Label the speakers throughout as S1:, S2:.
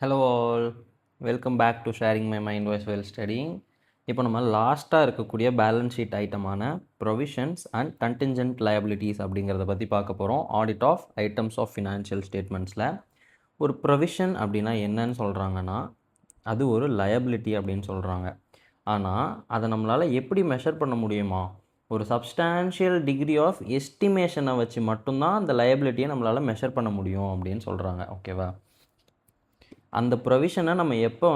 S1: Hello all, welcome back to sharing my mind voice well studying. இப்போ நம்ம லாஸ்ட்டாக இருக்கக்கூடிய பேலன்ஸ் ஷீட் ஐட்டமான ப்ரொவிஷன்ஸ் அண்ட் கண்டின்ஜென்ட் லயபிலிட்டிஸ் அப்படிங்கிறத பற்றி பார்க்க போகிறோம். Audit of items of financial ஸ்டேட்மெண்ட்ஸில் ஒரு ப்ரொவிஷன் அப்படின்னா என்னன்னு சொல்கிறாங்கன்னா அது ஒரு லயபிலிட்டி அப்படின்னு சொல்கிறாங்க. ஆனால் அதை நம்மளால் எப்படி மெஷர் பண்ண முடியுமா? ஒரு சப்ஸ்டான்ஷியல் டிகிரி ஆஃப் எஸ்டிமேஷனை வச்சு மட்டும்தான் அந்த லயபிலிட்டியை நம்மளால் மெஷர் பண்ண முடியும் அப்படின்னு சொல்கிறாங்க. ஓகேவா? அந்த ப்ரொவிஷனை நம்ம எப்போ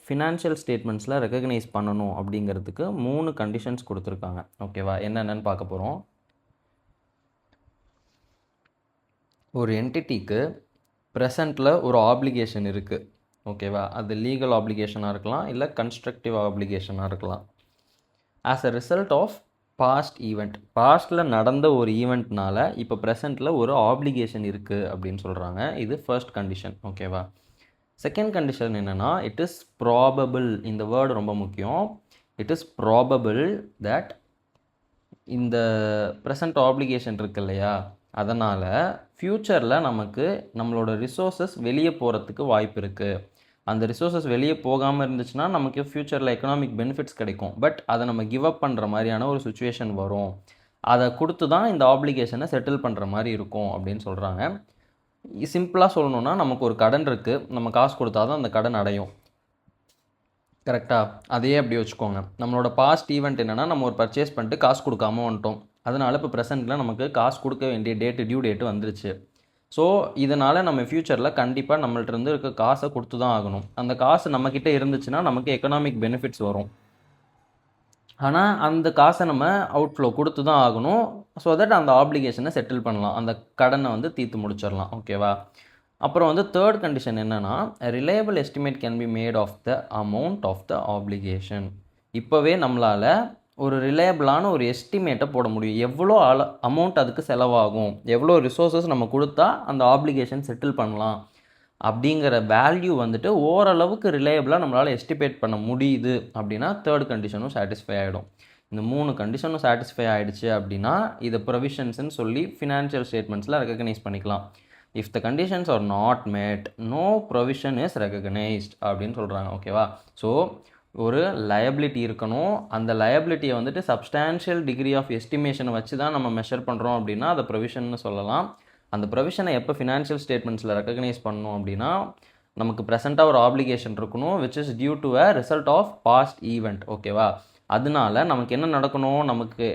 S1: ஃபினான்ஷியல் ஸ்டேட்மெண்ட்ஸில் ரெக்கக்னைஸ் பண்ணணும் அப்படிங்கிறதுக்கு 3 கண்டிஷன்ஸ் கொடுத்துருக்காங்க. ஓகேவா? என்னென்னு பார்க்க போகிறோம். ஒரு என்டிட்டிக்கு ப்ரெசண்ட்டில் ஒரு ஆப்ளிகேஷன் இருக்குது. ஓகேவா? அது லீகல் ஆப்ளிகேஷனாக இருக்கலாம், இல்லை கன்ஸ்ட்ரக்டிவ் ஆப்ளிகேஷனாக இருக்கலாம். As a result of past event, பாஸ்ட்டில் நடந்த ஒரு ஈவெண்ட்னால இப்போ ப்ரெசண்ட்டில் ஒரு ஆப்ளிகேஷன் இருக்குது அப்படின்னு சொல்கிறாங்க. இது ஃபர்ஸ்ட் கண்டிஷன். ஓகேவா? செகண்ட் கண்டிஷன் என்னென்னா, இட் இஸ் ப்ராபபிள். இந்த வேர்டு ரொம்ப முக்கியம். இட் இஸ் ப்ராபபிள் தட் இந்த ப்ரெசண்ட் ஆப்ளிகேஷன் இருக்கு இல்லையா, அதனால் ஃப்யூச்சரில் நமக்கு நம்மளோட ரிசோர்ஸஸ் வெளியே போகிறதுக்கு வாய்ப்பு இருக்குது. அந்த ரிசோர்ஸஸ் வெளியே போகாமல் இருந்துச்சுன்னா நமக்கு ஃப்யூச்சரில் எக்கனாமிக் பெனிஃபிட்ஸ் கிடைக்கும். பட் அதை நம்ம கிவ் அப் பண்ணுற மாதிரியான ஒரு சுச்சுவேஷன் வரும். அதை கொடுத்து தான் இந்த ஆப்ளிகேஷனை செட்டில் பண்ணுற மாதிரி இருக்கும் அப்படின்னு சொல்கிறாங்க. சிம்பிளாக சொல்லணுன்னா, நமக்கு ஒரு கடன் இருக்குது, நம்ம காசு கொடுத்தா தான் அந்த கடன் அடையும். கரெக்டாக? அதையே அப்படி வச்சுக்கோங்க. நம்மளோட பாஸ்ட் ஈவெண்ட் என்னென்னா, நம்ம ஒரு பர்ச்சேஸ் பண்ணிட்டு காசு கொடுக்காம வந்துட்டோம். அதனால் இப்போ ப்ரெசென்ட்டில் நமக்கு காசு கொடுக்க வேண்டிய டியூ டேட்டு வந்துருச்சு. ஸோ இதனால் நம்ம ஃப்யூச்சரில் கண்டிப்பாக நம்மள்ட்ட இருக்க காசை கொடுத்து தான் ஆகணும். அந்த காசு நம்மக்கிட்ட இருந்துச்சுன்னா நமக்கு எக்கனாமிக் பெனிஃபிட்ஸ் வரும். ஆனால் அந்த காசை நம்ம அவுட்ஃப்ளோ கொடுத்து தான் ஆகணும். ஸோ தட் அந்த ஆப்ளிகேஷனை செட்டில் பண்ணலாம், அந்த கடனை தீர்த்து முடிச்சிடலாம். ஓகேவா? அப்புறம் தேர்ட் கண்டிஷன் என்னென்னா, reliable estimate can be made of the amount of the application. இப்போவே நம்மளால் ஒரு ரிலையபிளான ஒரு எஸ்டிமேட்டை போட முடியும். எவ்வளோ அமௌண்ட் அதுக்கு செலவாகும், எவ்வளோ ரிசோர்ஸஸ் நம்ம கொடுத்தா அந்த ஆப்ளிகேஷன் செட்டில் பண்ணலாம் அப்படிங்கிற வேல்யூ ஓரளவுக்கு ரிலையபிளாக நம்மளால் எஸ்டிமேட் பண்ண முடியுது அப்படின்னா தேர்ட் கண்டிஷனும் சாட்டிஸ்ஃபை ஆகிடும். இந்த 3 கண்டிஷனும் சாட்டிஸ்ஃபை ஆகிடுச்சு அப்படின்னா இதை ப்ரொவிஷன்ஸ்ன்னு சொல்லி ஃபினான்ஷியல் ஸ்டேட்மெண்ட்ஸில் ரெக்கக்னைஸ் பண்ணிக்கலாம். If the conditions are not met, no provision is recognised அப்படின்னு சொல்கிறாங்க. ஓகேவா? ஸோ ஒரு லயபிலிட்டி இருக்கணும். அந்த லயபிலிட்டியை சப்ஸ்டான்ஷியல் டிகிரி ஆஃப் எஸ்டிமேஷனை வச்சு தான் நம்ம மெஷர் பண்ணுறோம் அப்படின்னா அதை ப்ரொவிஷன்னு சொல்லலாம். அந்த ப்ரொவிஷனை எப்போ ஃபினான்ஷியல் ஸ்டேட்மெண்ட்ஸில் ரெக்கக்னைஸ் பண்ணணும் அப்படின்னா, நமக்கு ப்ரெசென்ட்டாக ஒரு ஆப்ளிகேஷன் இருக்கணும் which is due to a result of past event. ஓகேவா? அதனால நமக்கு என்ன நடக்கணும், நமக்கு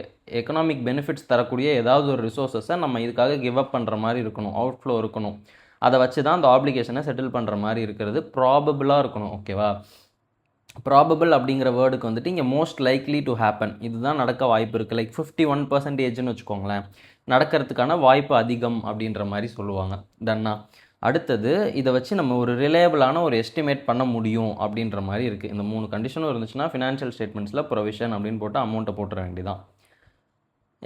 S1: எக்கனாமிக் பெனிஃபிட்ஸ் தரக்கூடிய ஏதாவது ஒரு ரிசோர்ஸஸை நம்ம இதுக்காக கிவ் அப் பண்ணுற மாதிரி இருக்கணும், அவுட்ஃப்ளோ இருக்கணும். அதை வச்சு தான் அந்த ஆப்ளிகேஷனை செட்டில் பண்ணுற மாதிரி இருக்கிறது ப்ராபபிளாக இருக்கணும். ஓகேவா? ப்ராபபிள் அப்படிங்கிற வேர்டுக்கு இங்கே மோஸ்ட் லைக்லி டு ஹேப்பன், இதுதான் நடக்க வாய்ப்பு இருக்குது. லைக் 51%ன்னு வச்சுக்கோங்களேன், நடக்கிறதுக்கான வாய்ப்பு அதிகம் அப்படின்ற மாதிரி சொல்லுவாங்க. டன்னா. அடுத்தது இதை வச்சு நம்ம ஒரு ரிலையபிளான ஒரு எஸ்டிமேட் பண்ண முடியும் அப்படின்ற மாதிரி இருக்குது. இந்த 3 கண்டிஷனும் இருந்துச்சுன்னா ஃபினான்ஷியல் ஸ்டேட்மெண்ட்ஸில் ப்ரொவிஷன் அப்படின்னு போட்டு அமௌண்ட்டை போட்டுற வேண்டியதான்.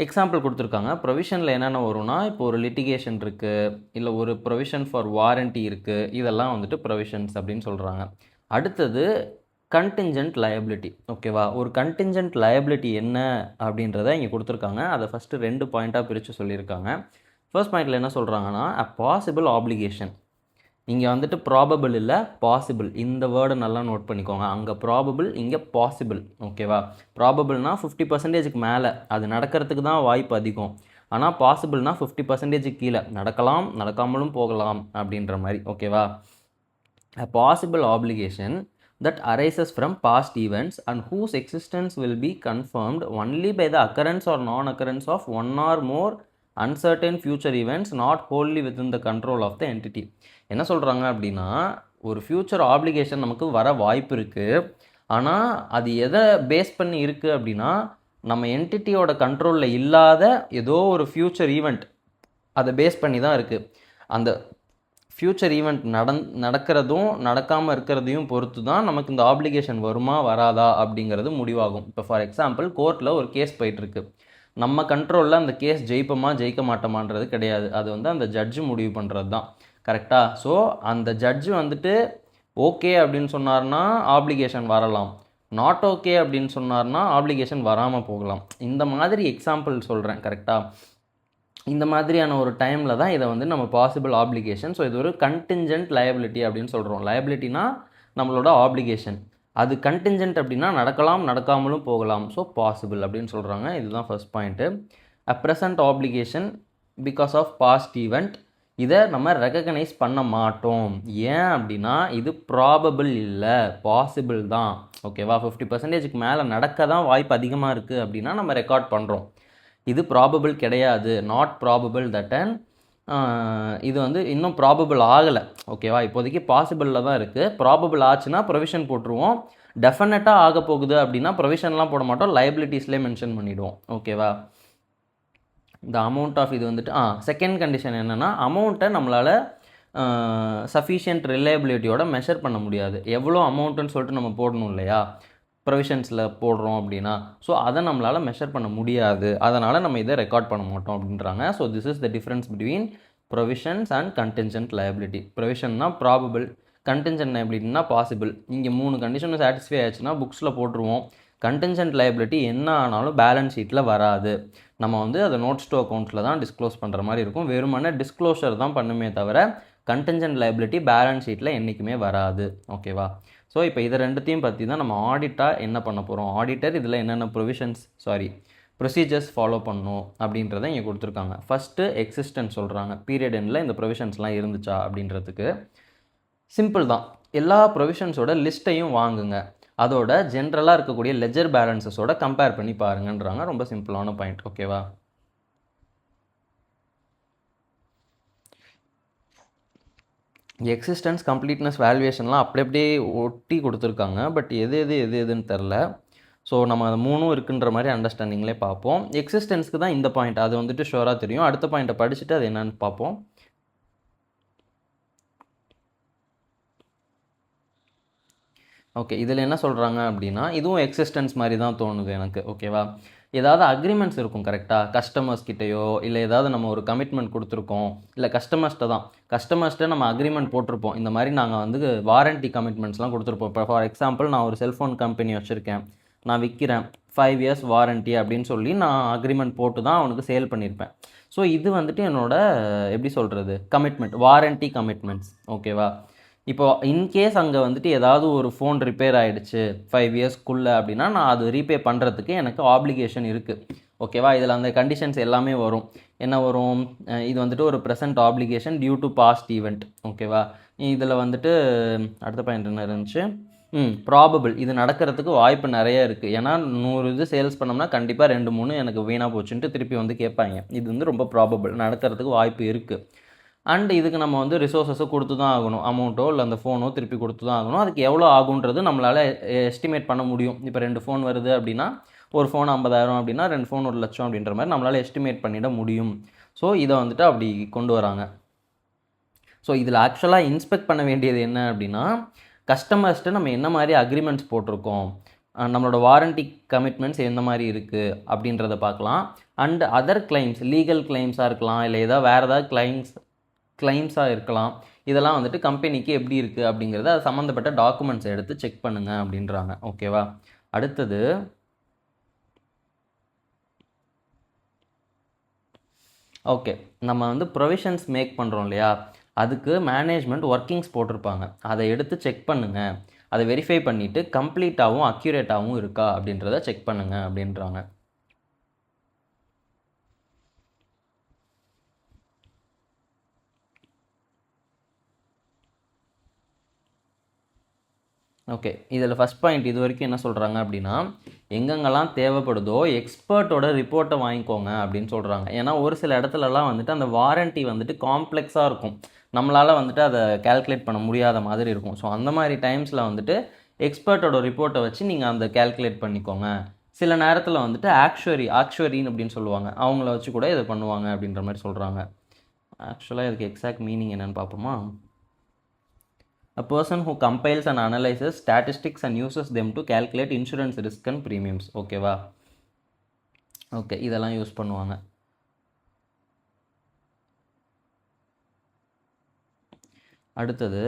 S1: எக்ஸாம்பிள் கொடுத்துருக்காங்க. ப்ரொவிஷனில் என்னென்ன வரும்னா, இப்போ ஒரு லிட்டிகேஷன் இருக்குது, இல்லை ஒரு ப்ரொவிஷன் ஃபார் வாரண்ட்டி இருக்குது, இதெல்லாம் ப்ரொவிஷன்ஸ் அப்படின்னு சொல்கிறாங்க. அடுத்தது கண்டின்ஜென்ட் லயபிலிட்டி. ஓகேவா? ஒரு கண்டின்ஜென்ட் லயபிலிட்டி என்ன அப்படின்றத இங்கே கொடுத்துருக்காங்க. அதை ஃபஸ்ட்டு 2 பாயிண்ட்டாக பிரித்து சொல்லியிருக்காங்க. ஃபர்ஸ்ட் பாயிண்டில் என்ன சொல்கிறாங்கன்னா, அ பாசிபிள் ஆப்ளிகேஷன். இங்கே ப்ராபபிள் இல்லை, பாசிபிள். இந்த வேர்டை நல்லா நோட் பண்ணிக்கோங்க. அங்கே ப்ராபபிள், இங்கே பாசிபிள். ஓகேவா? ப்ராபபிள்னால் 50%க்கு மேலே, அது நடக்கிறதுக்கு தான் வாய்ப்பு அதிகம். ஆனால் பாசிபிள்னால் 50% கீழே, நடக்கலாம், நடக்காமலும் போகலாம் அப்படின்ற மாதிரி. ஓகேவா? A possible application that arises from past events and whose existence will be confirmed only by the occurrence or non-occurrence of one or more uncertain future events not wholly within the control of the entity. என்ன சொல்கிறாங்க அப்படின்னா, ஒரு future application நமக்கு வர வாய்ப்பு இருக்குது. ஆனால் அது எதை பேஸ் பண்ணி இருக்குது அப்படின்னா, நம்ம என்டிட்டியோட கண்ட்ரோலில் இல்லாத ஏதோ ஒரு ஃப்யூச்சர் ஈவெண்ட் அதை பேஸ் பண்ணி தான் இருக்குது. அந்த ஃப்யூச்சர் ஈவெண்ட் நடக்கிறதும் நடக்காமல் இருக்கிறதையும் பொறுத்து தான் நமக்கு இந்த ஆப்ளிகேஷன் வருமா வராதா அப்படிங்கிறது முடிவாகும். இப்போ ஃபார் எக்ஸாம்பிள், கோர்ட்டில் ஒரு கேஸ் போயிட்டுருக்கு. நம்ம கண்ட்ரோலில் அந்த கேஸ் ஜெயிப்போமா ஜெயிக்க மாட்டோமான்றது கிடையாது. அது அந்த ஜட்ஜு முடிவு பண்ணுறது தான். கரெக்டாக? ஸோ அந்த ஜட்ஜு ஓகே அப்படின்னு சொன்னார்னா ஆப்ளிகேஷன் வரலாம், நாட் ஓகே அப்படின்னு சொன்னார்னா ஆப்ளிகேஷன் வராமல் போகலாம். இந்த மாதிரி எக்ஸாம்பிள் சொல்கிறேன். கரெக்டாக? இந்த மாதிரியான ஒரு டைமில் தான் இதை வந்து நம்ம பாசிபிள் ஆப்ளிகேஷன். ஸோ இது ஒரு கண்டிஞ்சன்ட் லயபிலிட்டி அப்படின்னு சொல்கிறோம். லயபிலிட்டினா நம்மளோட ஆப்ளிகேஷன். அது கண்டிஞ்சன்ட் அப்படின்னா நடக்கலாம், நடக்காமலும் போகலாம். ஸோ பாசிபிள் அப்படின்னு சொல்கிறாங்க. இதுதான் first point. A present application because of past event. இதை நம்ம ரெகக்னைஸ் பண்ண மாட்டோம். ஏன் அப்படின்னா இது ப்ராபபிள் இல்லை, பாசிபிள் தான். ஓகேவா? 50%க்கு மேலே நடக்க தான் வாய்ப்பு அதிகமாக இருக்குது அப்படின்னா நம்ம ரெக்கார்ட் பண்ணுறோம். இது ப்ராபபிள் கிடையாது, நாட் ப்ராபபிள் தட் அண்ட் இது வந்து இன்னும் ப்ராபபிள் ஆகலை. ஓகேவா? இப்போதைக்கு பாசிபிளில் தான் இருக்குது. ப்ராபபிள் ஆச்சுன்னா ப்ரொவிஷன் போட்டுருவோம். டெஃபினட்டாக ஆக போகுது அப்படின்னா ப்ரொவிஷன்லாம் போட மாட்டோம், லைபிலிட்டிஸ்லேயே மென்ஷன் பண்ணிவிடுவோம். ஓகேவா? இந்த அமௌண்ட் ஆஃப் இது வந்துட்டு செகண்ட் கண்டிஷன் என்னென்னா, அமௌண்ட்டை நம்மளால் சஃபிஷியன்ட் ரிலையபிலிட்டியோட மெஷர் பண்ண முடியாது. எவ்வளோ அமௌண்ட்டுன்னு சொல்லிட்டு நம்ம போடணும் இல்லையா, ப்ரொவிஷன்ஸில் போடுறோம் அப்படின்னா. ஸோ அதை நம்மளால் மெஷர் பண்ண முடியாது, அதனால் நம்ம இதை ரெக்கார்ட் பண்ண மாட்டோம் அப்படின்றாங்க. So this is the difference between provisions and contingent liability. ப்ரொவிஷன்னா ப்ராபபிள், கண்டிஞ்சன்ட் லயபிலிட்டினா பாசிபிள். இங்கே 3 கண்டிஷனும் சாட்டிஸ்ஃபை ஆச்சுன்னா புக்ஸில் போட்டுருவோம். கண்டிஞ்சன்ட் லயபிலிட்டி என்ன ஆனாலும் பேலன்ஸ் ஷீட்டில் வராது. நம்ம வந்து அதை நோட்ஸ் டு அக்கௌண்ட்ஸில் தான் டிஸ்க்ளோஸ் பண்ணுற மாதிரி இருக்கும். வெறுமனே டிஸ்க்ளோஷர் தான் பண்ணுமே தவிர கண்டிஞ்சன்ட் லயபிலிட்டி பேலன்ஸ் ஷீட்டில் என்றைக்குமே வராது. ஓகேவா? ஸோ இப்போ இதை ரெண்டுத்தையும் பற்றி தான் நம்ம ஆடிட்டாக என்ன பண்ண போகிறோம், ஆடிட்டர் இதில் என்னென்ன ப்ரொசீஜர்ஸ் ஃபாலோ பண்ணணும் அப்படின்றத இங்கே கொடுத்துருக்காங்க. ஃபஸ்ட்டு எக்ஸிஸ்டன்ஸ் சொல்கிறாங்க. பீரியட் எண்டில் இந்த ப்ரொவிஷன்ஸ்லாம் இருந்துச்சா அப்படின்றதுக்கு சிம்பிள் தான். எல்லா ப்ரொவிஷன்ஸோட லிஸ்ட்டையும் வாங்குங்க, அதோட ஜென்ரலாக இருக்கக்கூடிய லெஜர் பேலன்ஸஸோட கம்பேர் பண்ணி பாருங்கன்றாங்க. ரொம்ப சிம்பிளான பாயிண்ட். ஓகேவா? எக்ஸிஸ்டன்ஸ், கம்ப்ளீட்னஸ், வேல்யூவேஷன்லாம் அப்படியே ஒட்டி கொடுத்துருக்காங்க. பட் எதுன்னு தெரில. ஸோ நம்ம அது 3ம் இருக்குன்ற மாதிரி அண்டர்ஸ்டாண்டிங்லேயே பார்ப்போம். எக்ஸிஸ்டன்ஸ்க்கு தான் இந்த பாயிண்ட், அது வந்துட்டு ஷோராக தெரியும். அடுத்த பாயிண்ட்டை படிச்சுட்டு அது என்னன்னு பார்ப்போம். ஓகே, இதில் என்ன சொல்கிறாங்க அப்படின்னா, இதுவும் எக்ஸிஸ்டன்ஸ் மாதிரி தான் தோணுது எனக்கு. ஓகேவா? ஏதாவது அக்ரிமெண்ட்ஸ் இருக்கும் கரெக்டாக, கஸ்டமர்ஸ் கிட்டேயோ இல்லை ஏதாவது நம்ம ஒரு கமிட்மெண்ட் கொடுத்துருக்கோம், இல்லை கஸ்டமர்ஸ்கிட்ட நம்ம அக்ரிமெண்ட் போட்டிருப்போம். இந்த மாதிரி நாங்கள் வந்து வாரண்ட்டி கமிட்மெண்ட்ஸ்லாம் கொடுத்துருப்போம். இப்போ ஃபார் எக்ஸாம்பிள் நான் ஒரு செல்ஃபோன் கம்பெனி வச்சுருக்கேன், நான் விற்கிறேன், 5 இயர்ஸ் வாரண்ட்டி அப்படின்னு சொல்லி நான் அக்ரிமெண்ட் போட்டு தான் அவனுக்கு சேல் பண்ணியிருப்பேன். ஸோ இது வந்துட்டு என்னோட எப்படி சொல்கிறது, கமிட்மெண்ட், வாரண்ட்டி கமிட்மெண்ட்ஸ். ஓகேவா? இப்போது இன்கேஸ் அங்கே வந்துட்டு ஏதாவது ஒரு ஃபோன் ரிப்பேர் ஆகிடுச்சு 5 இயர்ஸ்க்குள்ளே அப்படின்னா நான் அது ரீபே பண்ணுறதுக்கு எனக்கு ஆப்ளிகேஷன் இருக்குது. ஓகேவா? இதில் அந்த கண்டிஷன்ஸ் எல்லாமே வரும். என்ன வரும், இது வந்துட்டு ஒரு present application due to past event. ஓகேவா? இதில் வந்துட்டு அடுத்த பாயிண்ட் என்ன இருந்துச்சு, ப்ராபபிள், இது நடக்கிறதுக்கு வாய்ப்பு நிறைய இருக்குது. ஏன்னா 100 இது சேல்ஸ் பண்ணோம்னா கண்டிப்பாக 2-3 எனக்கு வீணாக போச்சுன்ட்டு திருப்பி வந்து கேட்பாங்க. இது வந்து ரொம்ப ப்ராபபிள், நடக்கிறதுக்கு வாய்ப்பு இருக்குது. அண்ட் இதுக்கு நம்ம வந்து ரிசோர்ஸஸை கொடுத்து தான் ஆகணும், அமௌண்ட்டோ இல்லை அந்த ஃபோனோ திருப்பி கொடுத்து தான் ஆகணும். அதுக்கு எவ்வளோ ஆகுன்றது நம்மளால் எஸ்டிமேட் பண்ண முடியும். இப்போ 2 ஃபோன் வருது அப்படின்னா, ஒரு ஃபோன் 50,000 அப்படின்னா 2 ஃபோன் 1,00,000 அப்படின்ற மாதிரி நம்மளால் எஸ்டிமேட் பண்ணிட முடியும். ஸோ இதை வந்துட்டு அப்படி கொண்டு வராங்க. ஸோ இதில் ஆக்சுவலாக இன்ஸ்பெக்ட் பண்ண வேண்டியது என்ன அப்படின்னா, கஸ்டமர்ஸ்ட்டு நம்ம என்ன மாதிரி அக்ரிமெண்ட்ஸ் போட்டிருக்கோம், நம்மளோட வாரண்ட்டி கமிட்மெண்ட்ஸ் எந்த மாதிரி இருக்குது அப்படின்றத பார்க்கலாம். அண்ட் அதர் கிளைம்ஸ், லீகல் கிளைம்ஸாக இருக்கலாம், இல்லை ஏதாவது வேறு ஏதாவது கிளைம்ஸாக இருக்கலாம். இதெல்லாம் வந்துட்டு கம்பெனிக்கு எப்படி இருக்குது அப்படிங்கிறத அது சம்மந்தப்பட்ட டாக்குமெண்ட்ஸ் எடுத்து செக் பண்ணுங்கள் அப்படின்றாங்க. ஓகேவா? அடுத்தது ஓகே, நம்ம வந்து ப்ரொவிஷன்ஸ் மேக் பண்ணுறோம் இல்லையா, அதுக்கு மேனேஜ்மெண்ட் ஒர்க்கிங்ஸ் போட்டிருப்பாங்க. அதை எடுத்து செக் பண்ணுங்கள், அதை வெரிஃபை பண்ணிவிட்டு கம்ப்ளீட்டாகவும் அக்யூரேட்டாகவும் இருக்கா அப்படின்றத செக் பண்ணுங்கள் அப்படின்றாங்க. ஓகே, இதில் ஃபஸ்ட் பாயிண்ட் இது வரைக்கும் என்ன சொல்கிறாங்க அப்படின்னா, எங்கெங்கெல்லாம் தேவைப்படுதோ எக்ஸ்பர்ட்டோட ரிப்போர்ட்டை வாங்கிக்கோங்க அப்படின்னு சொல்கிறாங்க. ஏன்னா ஒரு சில இடத்துலலாம் வந்துட்டு அந்த வாரண்ட்டி வந்துட்டு காம்ப்ளெக்ஸாக இருக்கும், நம்மளால் வந்துட்டு அதை கால்குலேட் பண்ண முடியாத மாதிரி இருக்கும். ஸோ அந்த மாதிரி டைம்ஸில் வந்துட்டு எக்ஸ்பர்ட்டோட ரிப்போர்ட்டை வச்சு நீங்கள் அந்த கால்குலேட் பண்ணிக்கோங்க. சில நேரத்தில் வந்துட்டு ஆக்சுவரின்னு அப்படின்னு சொல்லுவாங்க, அவங்கள வச்சு கூட இதை பண்ணுவாங்க அப்படின்ற மாதிரி சொல்கிறாங்க. ஆக்சுவலாக இதுக்கு எக்ஸாக்ட் மீனிங் என்னென்னு பார்ப்போமா. A person who compiles and analyzes statistics and uses them to calculate insurance risk and premiums. ஓகேவா? ஓகே, இதெல்லாம் யூஸ் பண்ணுவாங்க. அடுத்தது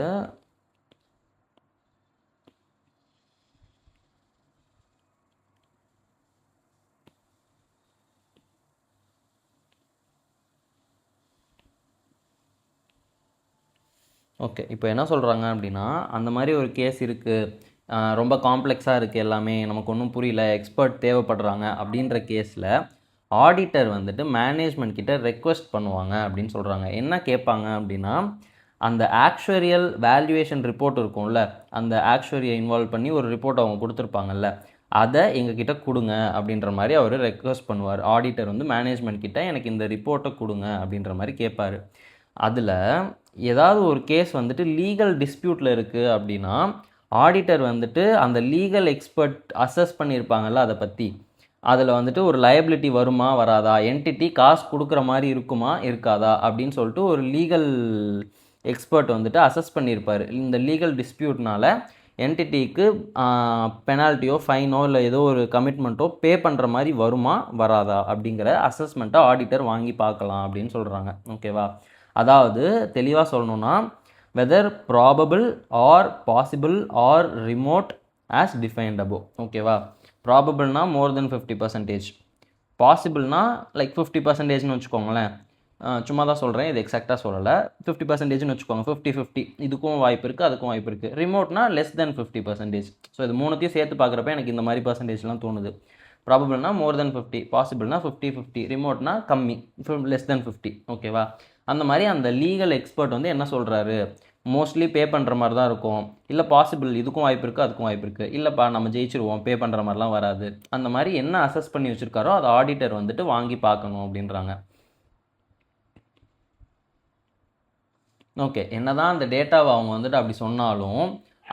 S1: ஓகே, இப்போ என்ன சொல்கிறாங்க அப்படின்னா, அந்த மாதிரி ஒரு கேஸ் இருக்குது, ரொம்ப காம்ப்ளெக்ஸாக இருக்குது, எல்லாமே நமக்கு ஒன்றும் புரியல, எக்ஸ்பர்ட் தேவைப்படுறாங்க அப்படின்ற கேஸில் ஆடிட்டர் வந்துட்டு மேனேஜ்மெண்ட் கிட்ட ரெக்வெஸ்ட் பண்ணுவாங்க அப்படின்னு சொல்கிறாங்க. என்ன கேட்பாங்க அப்படின்னா, அந்த ஆக்சுவரியல் வேல்யூவேஷன் ரிப்போர்ட் இருக்கும்ல, அந்த ஆக்சுவரியை இன்வால்வ் பண்ணி ஒரு ரிப்போர்ட் அவங்க கொடுத்துருப்பாங்கல்ல, அதை எங்ககிட்ட கொடுங்க அப்படின்ற மாதிரி அவர் ரெக்வெஸ்ட் பண்ணுவார். ஆடிட்டர் வந்து மேனேஜ்மெண்ட் கிட்ட எனக்கு இந்த ரிப்போர்ட்டை கொடுங்க அப்படின்ற மாதிரி கேட்பார். அதில் ஏதாவது ஒரு கேஸ் வந்துட்டு லீகல் டிஸ்பியூட்டில் இருக்குது அப்படின்னா ஆடிட்டர் வந்துட்டு அந்த லீகல் எக்ஸ்பர்ட் அசஸ் பண்ணியிருப்பாங்கல்ல அதை பற்றி, அதில் வந்துட்டு ஒரு லயபிலிட்டி வருமா வராதா, என்டிட்டி காசு கொடுக்குற மாதிரி இருக்குமா இருக்காதா அப்படின்னு சொல்லிட்டு ஒரு லீகல் எக்ஸ்பர்ட் வந்துட்டு அசஸ் பண்ணியிருப்பார். இந்த லீகல் டிஸ்பியூட்னால என்டிட்டிக்கு பெனால்ட்டியோ ஃபைனோ இல்லை ஏதோ ஒரு கமிட்மெண்ட்டோ பே பண்ணுற மாதிரி வருமா வராதா அப்படிங்கிற அசஸ்மெண்ட்டை ஆடிட்டர் வாங்கி பார்க்கலாம் அப்படின்னு சொல்கிறாங்க. ஓகேவா? அதாவது தெளிவாக சொல்லணுன்னா, whether probable or possible or remote as defined above. ஓகேவா? ப்ராபபிள்னா மோர் தென் 50%, பாசிபிள்னா லைக் 50%ன்னு வச்சுக்கோங்களேன். சும்மா தான் சொல்கிறேன், இது எக்ஸாக்டாக சொல்லலை. 50%ன்னு வச்சுக்கோங்க, 50-50, இதுக்கும் வாய்ப்பு இருக்குது அதுக்கும் வாய்ப்பு இருக்குது. ரிமோட்னா லெஸ் தென் 50%. ஸோ இது மூணுத்தையும் சேர்த்து பார்க்குறப்ப எனக்கு இந்த மாதிரி பர்சன்டேஜ்லாம் தோணுது. ப்ராபபிள்னா மோர் தென் 50, பாசிபிள்னா 50-50, ரிமோட்னா கம்மி, லெஸ் தென் 50. ஓகேவா? அந்த மாதிரி அந்த லீகல் எக்ஸ்பர்ட் வந்து என்ன சொல்கிறாரு, மோஸ்ட்லி பே பண்ணுற மாதிரி தான் இருக்கும், இல்லை பாசிபிள் இதுக்கும் வாய்ப்பு இருக்குது அதுக்கும் வாய்ப்பு இருக்குது, இல்லைப்பா நம்ம ஜெயிச்சிருவோம் பே பண்ணுற மாதிரிலாம் வராது, அந்த மாதிரி என்ன அசஸ் பண்ணி வச்சுருக்காரோ அதை ஆடிட்டர் வந்துட்டு வாங்கி பார்க்கணும் அப்படின்றாங்க. ஓகே, என்னதான் அந்த டேட்டாவை அவங்க வந்துட்டு அப்படி சொன்னாலும்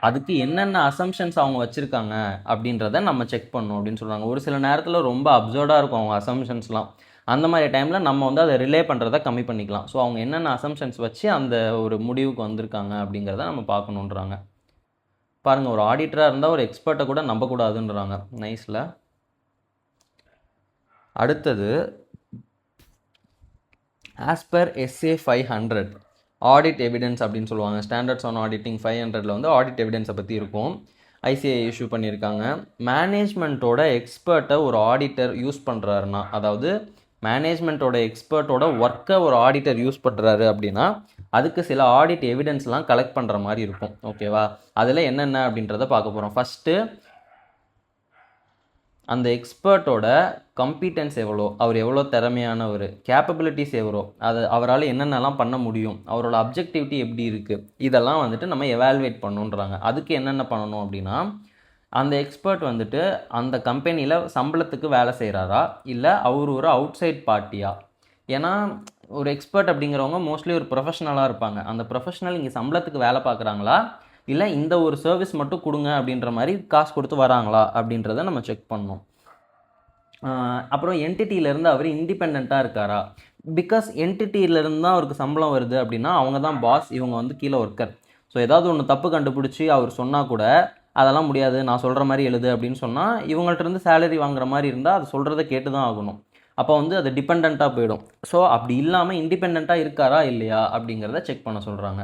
S1: அதுக்கு என்னென்ன அசம்ஷன்ஸ் அவங்க வச்சுருக்காங்க அப்படின்றத நம்ம செக் பண்ணணும் அப்படின்னு சொல்கிறாங்க. ஒரு சில நேரத்தில் ரொம்ப அப்சர்டாக இருக்கும் அவங்க அசம்ஷன்ஸ்லாம். அந்த மாதிரி டைமில் நம்ம வந்து அதை ரிலே பண்ணுறதை கம்மி பண்ணிக்கலாம். ஸோ அவங்க என்னென்ன அசம்ஷன்ஸ் வச்சு அந்த ஒரு முடிவுக்கு வந்திருக்காங்க அப்படிங்கிறத நம்ம பார்க்கணுன்றாங்க. பாருங்கள், ஒரு ஆடிட்டராக இருந்தால் ஒரு எக்ஸ்பர்ட்டை கூட நம்பக்கூடாதுன்றாங்க. நைஸில். அடுத்தது, as per SA 500 audit evidence அப்படின்னு சொல்லுவாங்க. ஸ்டாண்டர்ட்ஸ் ஆன் ஆடிட்டிங் 500ல் வந்து ஆடிட் எவிடன்ஸை பற்றி இருக்கும். ICAI இஷ்யூ பண்ணியிருக்காங்க. மேனேஜ்மெண்ட்டோட எக்ஸ்பர்ட்டை ஒரு ஆடிட்டர் யூஸ் பண்ணுறாருன்னா, அதாவது மேனேஜ்மெண்ட்டோட எக்ஸ்பர்ட்டோட ஒர்க்கை ஒரு ஆடிட்டர் யூஸ் பண்ணுறாரு அப்படின்னா அதுக்கு சில ஆடிட் எவிடன்ஸ்லாம் கலெக்ட் பண்ணுற மாதிரி இருக்கும். ஓகேவா? அதில் என்னென்ன அப்படின்றத பார்க்க போகிறோம். ஃபஸ்ட்டு, அந்த எக்ஸ்பர்ட்டோட கம்பீட்டன்ஸ் எவ்வளோ, அவர் எவ்வளோ திறமையானவர், கேப்பபிலிட்டிஸ் எவ்வளோ, அது அவரால் என்னென்னலாம் பண்ண முடியும், அவரோட அப்ஜெக்டிவிட்டி எப்படி இருக்குது, இதெல்லாம் வந்துட்டு நம்ம எவாலுவேட் பண்ணுன்றாங்க. அதுக்கு என்னென்ன பண்ணணும் அப்படின்னா, அந்த எக்ஸ்பர்ட் வந்துட்டு அந்த கம்பெனியில் சம்பளத்துக்கு வேலை செய்கிறாரா, இல்லை அவர் ஒரு அவுட் சைட் பார்ட்டியா. ஏன்னா ஒரு எக்ஸ்பர்ட் அப்படிங்கிறவங்க மோஸ்ட்லி ஒரு ப்ரொஃபஷனலாக இருப்பாங்க. அந்த ப்ரொஃபஷனல் இங்கே சம்பளத்துக்கு வேலை பார்க்குறாங்களா, இல்லை இந்த ஒரு சர்வீஸ் மட்டும் கொடுங்க அப்படின்ற மாதிரி காசு கொடுத்து வராங்களா அப்படின்றத நம்ம செக் பண்ணணும். அப்புறம் என்டிட்டியிலேருந்து அவர் இண்டிபெண்ட்டாக இருக்காரா. பிகாஸ் என்டிட்டியிலேருந்து தான் அவருக்கு சம்பளம் வருது அப்படின்னா அவங்க தான் பாஸ், இவங்க வந்து கீழே ஒர்க்கர். ஸோ ஏதாவது ஒன்று தப்பு கண்டுபிடிச்சி அவர் சொன்னால் கூட அதெல்லாம் முடியாது, நான் சொல்கிற மாதிரி எழுது அப்படின்னு சொன்னால் இவங்கள்ட்ட சேலரி வாங்குற மாதிரி இருந்தால் அது சொல்கிறத கேட்டு தான் ஆகணும். அப்போ வந்து அது டிபெண்ட்டாக போயிடும். ஸோ அப்படி இல்லாமல் இண்டிபெண்ட்டாக இருக்காரா இல்லையா அப்படிங்கிறத செக் பண்ண சொல்கிறாங்க.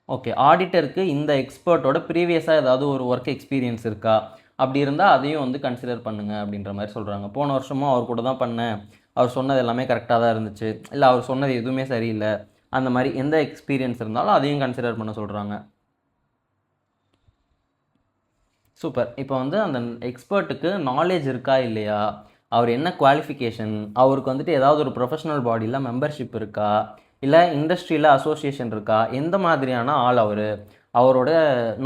S1: ஓகே, ஆடிட்டருக்கு இந்த எக்ஸ்பர்ட்டோட ப்ரீவியஸாக ஏதாவது ஒரு ஒர்க் எக்ஸ்பீரியன்ஸ் இருக்கா, அப்படி இருந்தால் அதையும் வந்து கன்சிடர் பண்ணுங்கள் அப்படின்ற மாதிரி சொல்கிறாங்க. போன வருஷமும் அவர் கூட தான் பண்ணேன், அவர் சொன்னது எல்லாமே கரெக்டாக தான் இருந்துச்சு, இல்லை அவர் சொன்னது எதுவுமே சரியில்லை, அந்த மாதிரி எந்த எக்ஸ்பீரியன்ஸ் இருந்தாலும் அதையும் கன்சிடர் பண்ண சொல்கிறாங்க. சூப்பர். இப்போ வந்து அந்த எக்ஸ்பர்ட்டுக்கு நாலேஜ் இருக்கா இல்லையா, அவர் என்ன குவாலிஃபிகேஷன், அவருக்கு வந்துட்டு ஏதாவது ஒரு ப்ரொஃபஷனல் பாடியில் மெம்பர்ஷிப் இருக்கா, இல்லை இண்டஸ்ட்ரியில் அசோசியேஷன் இருக்கா, எந்த மாதிரியான ஆள் அவர், அவரோட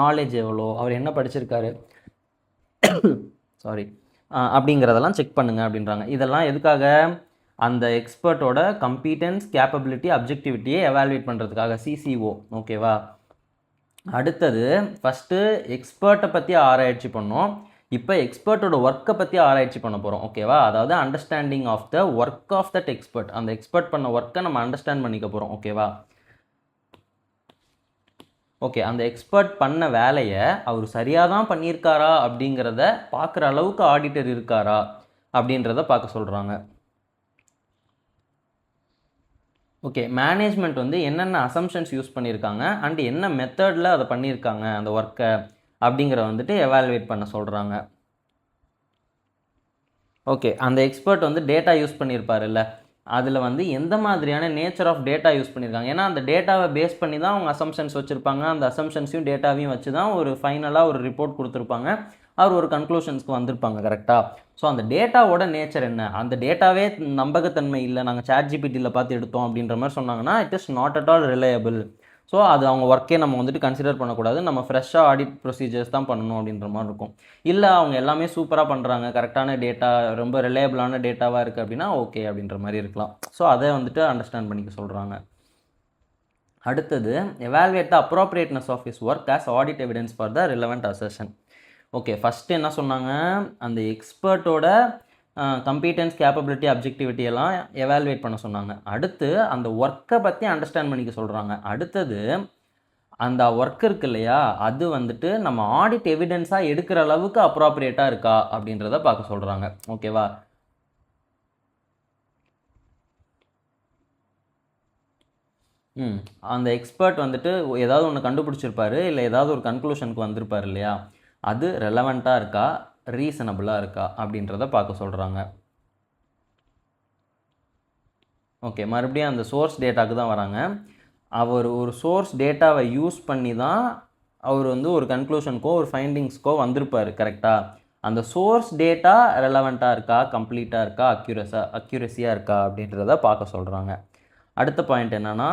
S1: நாலேஜ் எவ்வளோ, அவர் என்ன படிச்சிருக்காரு சாரி அப்படிங்கிறதெல்லாம் செக் பண்ணுங்க அப்படின்றாங்க. இதெல்லாம் எதுக்காக, அந்த எக்ஸ்பர்ட்டோட கம்பீட்டன்ஸ், கேப்பபிலிட்டி, அப்ஜெக்டிவிட்டியை எவாலுவேட் பண்ணுறதுக்காக, CCO. ஓகேவா? அடுத்தது, ஃபஸ்ட்டு எக்ஸ்பர்ட்டை பற்றி ஆராய்ச்சி பண்ணோம். இப்போ எக்ஸ்பர்ட்டோட ஒர்க்கை பற்றி ஆராய்ச்சி பண்ண போகிறோம். ஓகேவா? அதாவது understanding of the work of that expert. அந்த எக்ஸ்பர்ட் பண்ண ஒர்க்கை நம்ம அண்டர்ஸ்டாண்ட் பண்ணிக்க போகிறோம். ஓகேவா? ஓகே, அந்த எக்ஸ்பர்ட் பண்ண வேலையை அவர் சரியாக தான் பண்ணியிருக்காரா அப்படிங்கிறத பார்க்குற அளவுக்கு ஆடிட்டர் இருக்காரா அப்படின்றத பார்க்க சொல்கிறாங்க. ஓகே, மேனேஜ்மெண்ட் வந்து என்னென்ன அசம்ஷன்ஸ் யூஸ் பண்ணியிருக்காங்க அண்ட் என்ன மெத்தடில் அதை பண்ணியிருக்காங்க அந்த ஒர்க்கை அப்படிங்கிற வந்துட்டு எவாலுவேட் பண்ண சொல்கிறாங்க. ஓகே, அந்த எக்ஸ்பர்ட் வந்து டேட்டா யூஸ் பண்ணியிருப்பார் இல்லை, அதில் வந்து எந்த மாதிரியான நேச்சர் ஆஃப் டேட்டா யூஸ் பண்ணியிருக்காங்க. ஏன்னா அந்த டேட்டாவை பேஸ் பண்ணி தான் அவங்க அசம்ஷன்ஸ் வச்சுருப்பாங்க. அந்த அசம்ஷன்ஸையும் டேட்டாவையும் வச்சு தான் ஒரு ஃபைனலாக ஒரு ரிப்போர்ட் கொடுத்துருப்பாங்க. அவர் ஒரு கன்க்ளூஷன்ஸ்க்கு வந்திருப்பாங்க. கரெக்டாக? ஸோ அந்த டேட்டாவோட நேச்சர் என்ன, அந்த டேட்டாவே நம்பகத்தன்மை இல்லை, நாங்கள் ChatGPTயில் பார்த்து எடுத்தோம் அப்படின்ற மாதிரி சொன்னாங்கன்னா it is not at all reliable. So அது அவங்க ஒர்க்கே நம்ம வந்துட்டு கன்சிடர் பண்ணக்கூடாது, நம்ம ஃப்ரெஷ்ஷாக ஆடிட் ப்ரொசீஜர்ஸ் தான் பண்ணணும் அப்படின்ற மாதிரி இருக்கும். இல்லை அவங்க எல்லாமே சூப்பராக பண்ணுறாங்க, கரெக்டான டேட்டா, ரொம்ப ரிலையபிளான டேட்டாவாக இருக்குது அப்படின்னா ஓகே அப்படின்ற மாதிரி இருக்கலாம். ஸோ அதை வந்துட்டு அண்டர்ஸ்டாண்ட் பண்ணிக்க சொல்கிறாங்க. அடுத்தது evaluate the appropriateness of his work as audit evidence for the relevant assertion. Okay, first என்ன சொன்னாங்க, அந்த எக்ஸ்பர்ட்டோட கம்பீட்டன்ஸ், கேப்பபிலிட்டி, அப்ஜெக்டிவிட்டி எல்லாம் எவாலுவேட் பண்ண சொன்னாங்க. அடுத்து அந்த ஒர்க்கை பற்றி அண்டர்ஸ்டாண்ட் பண்ணிக்க சொல்கிறாங்க. அடுத்தது அந்த ஒர்க் இருக்கு இல்லையா, அது வந்துட்டு நம்ம ஆடிட் எவிடன்ஸாக எடுக்கிற அளவுக்கு அப்ராப்ரியேட்டாக இருக்கா அப்படின்றத பார்க்க சொல்கிறாங்க. ஓகேவா? அந்த எக்ஸ்பர்ட் வந்துட்டு ஏதாவது ஒன்று கண்டுபிடிச்சிருப்பாரு, இல்லை ஏதாவது ஒரு கன்க்ளூஷனுக்கு வந்திருப்பார் இல்லையா, அது ரெலவெண்ட்டாக இருக்கா, ரீசனபிளாக இருக்கா அப்படின்றத பார்க்க சொல்கிறாங்க. ஓகே, மறுபடியும் அந்த சோர்ஸ் டேட்டாவுக்கு தான் வராங்க. அவர் ஒரு சோர்ஸ் டேட்டாவை யூஸ் பண்ணி தான் அவர் வந்து ஒரு கன்க்ளூஷனுக்கோ ஒரு ஃபைண்டிங்ஸ்க்கோ வந்திருப்பார். கரெக்டாக? அந்த சோர்ஸ் டேட்டா ரெலவெண்ட்டாக இருக்கா, கம்ப்ளீட்டாக இருக்கா, அக்யூரஸியாக இருக்கா அப்படின்றத பார்க்க சொல்கிறாங்க. அடுத்த பாயிண்ட் என்னென்னா,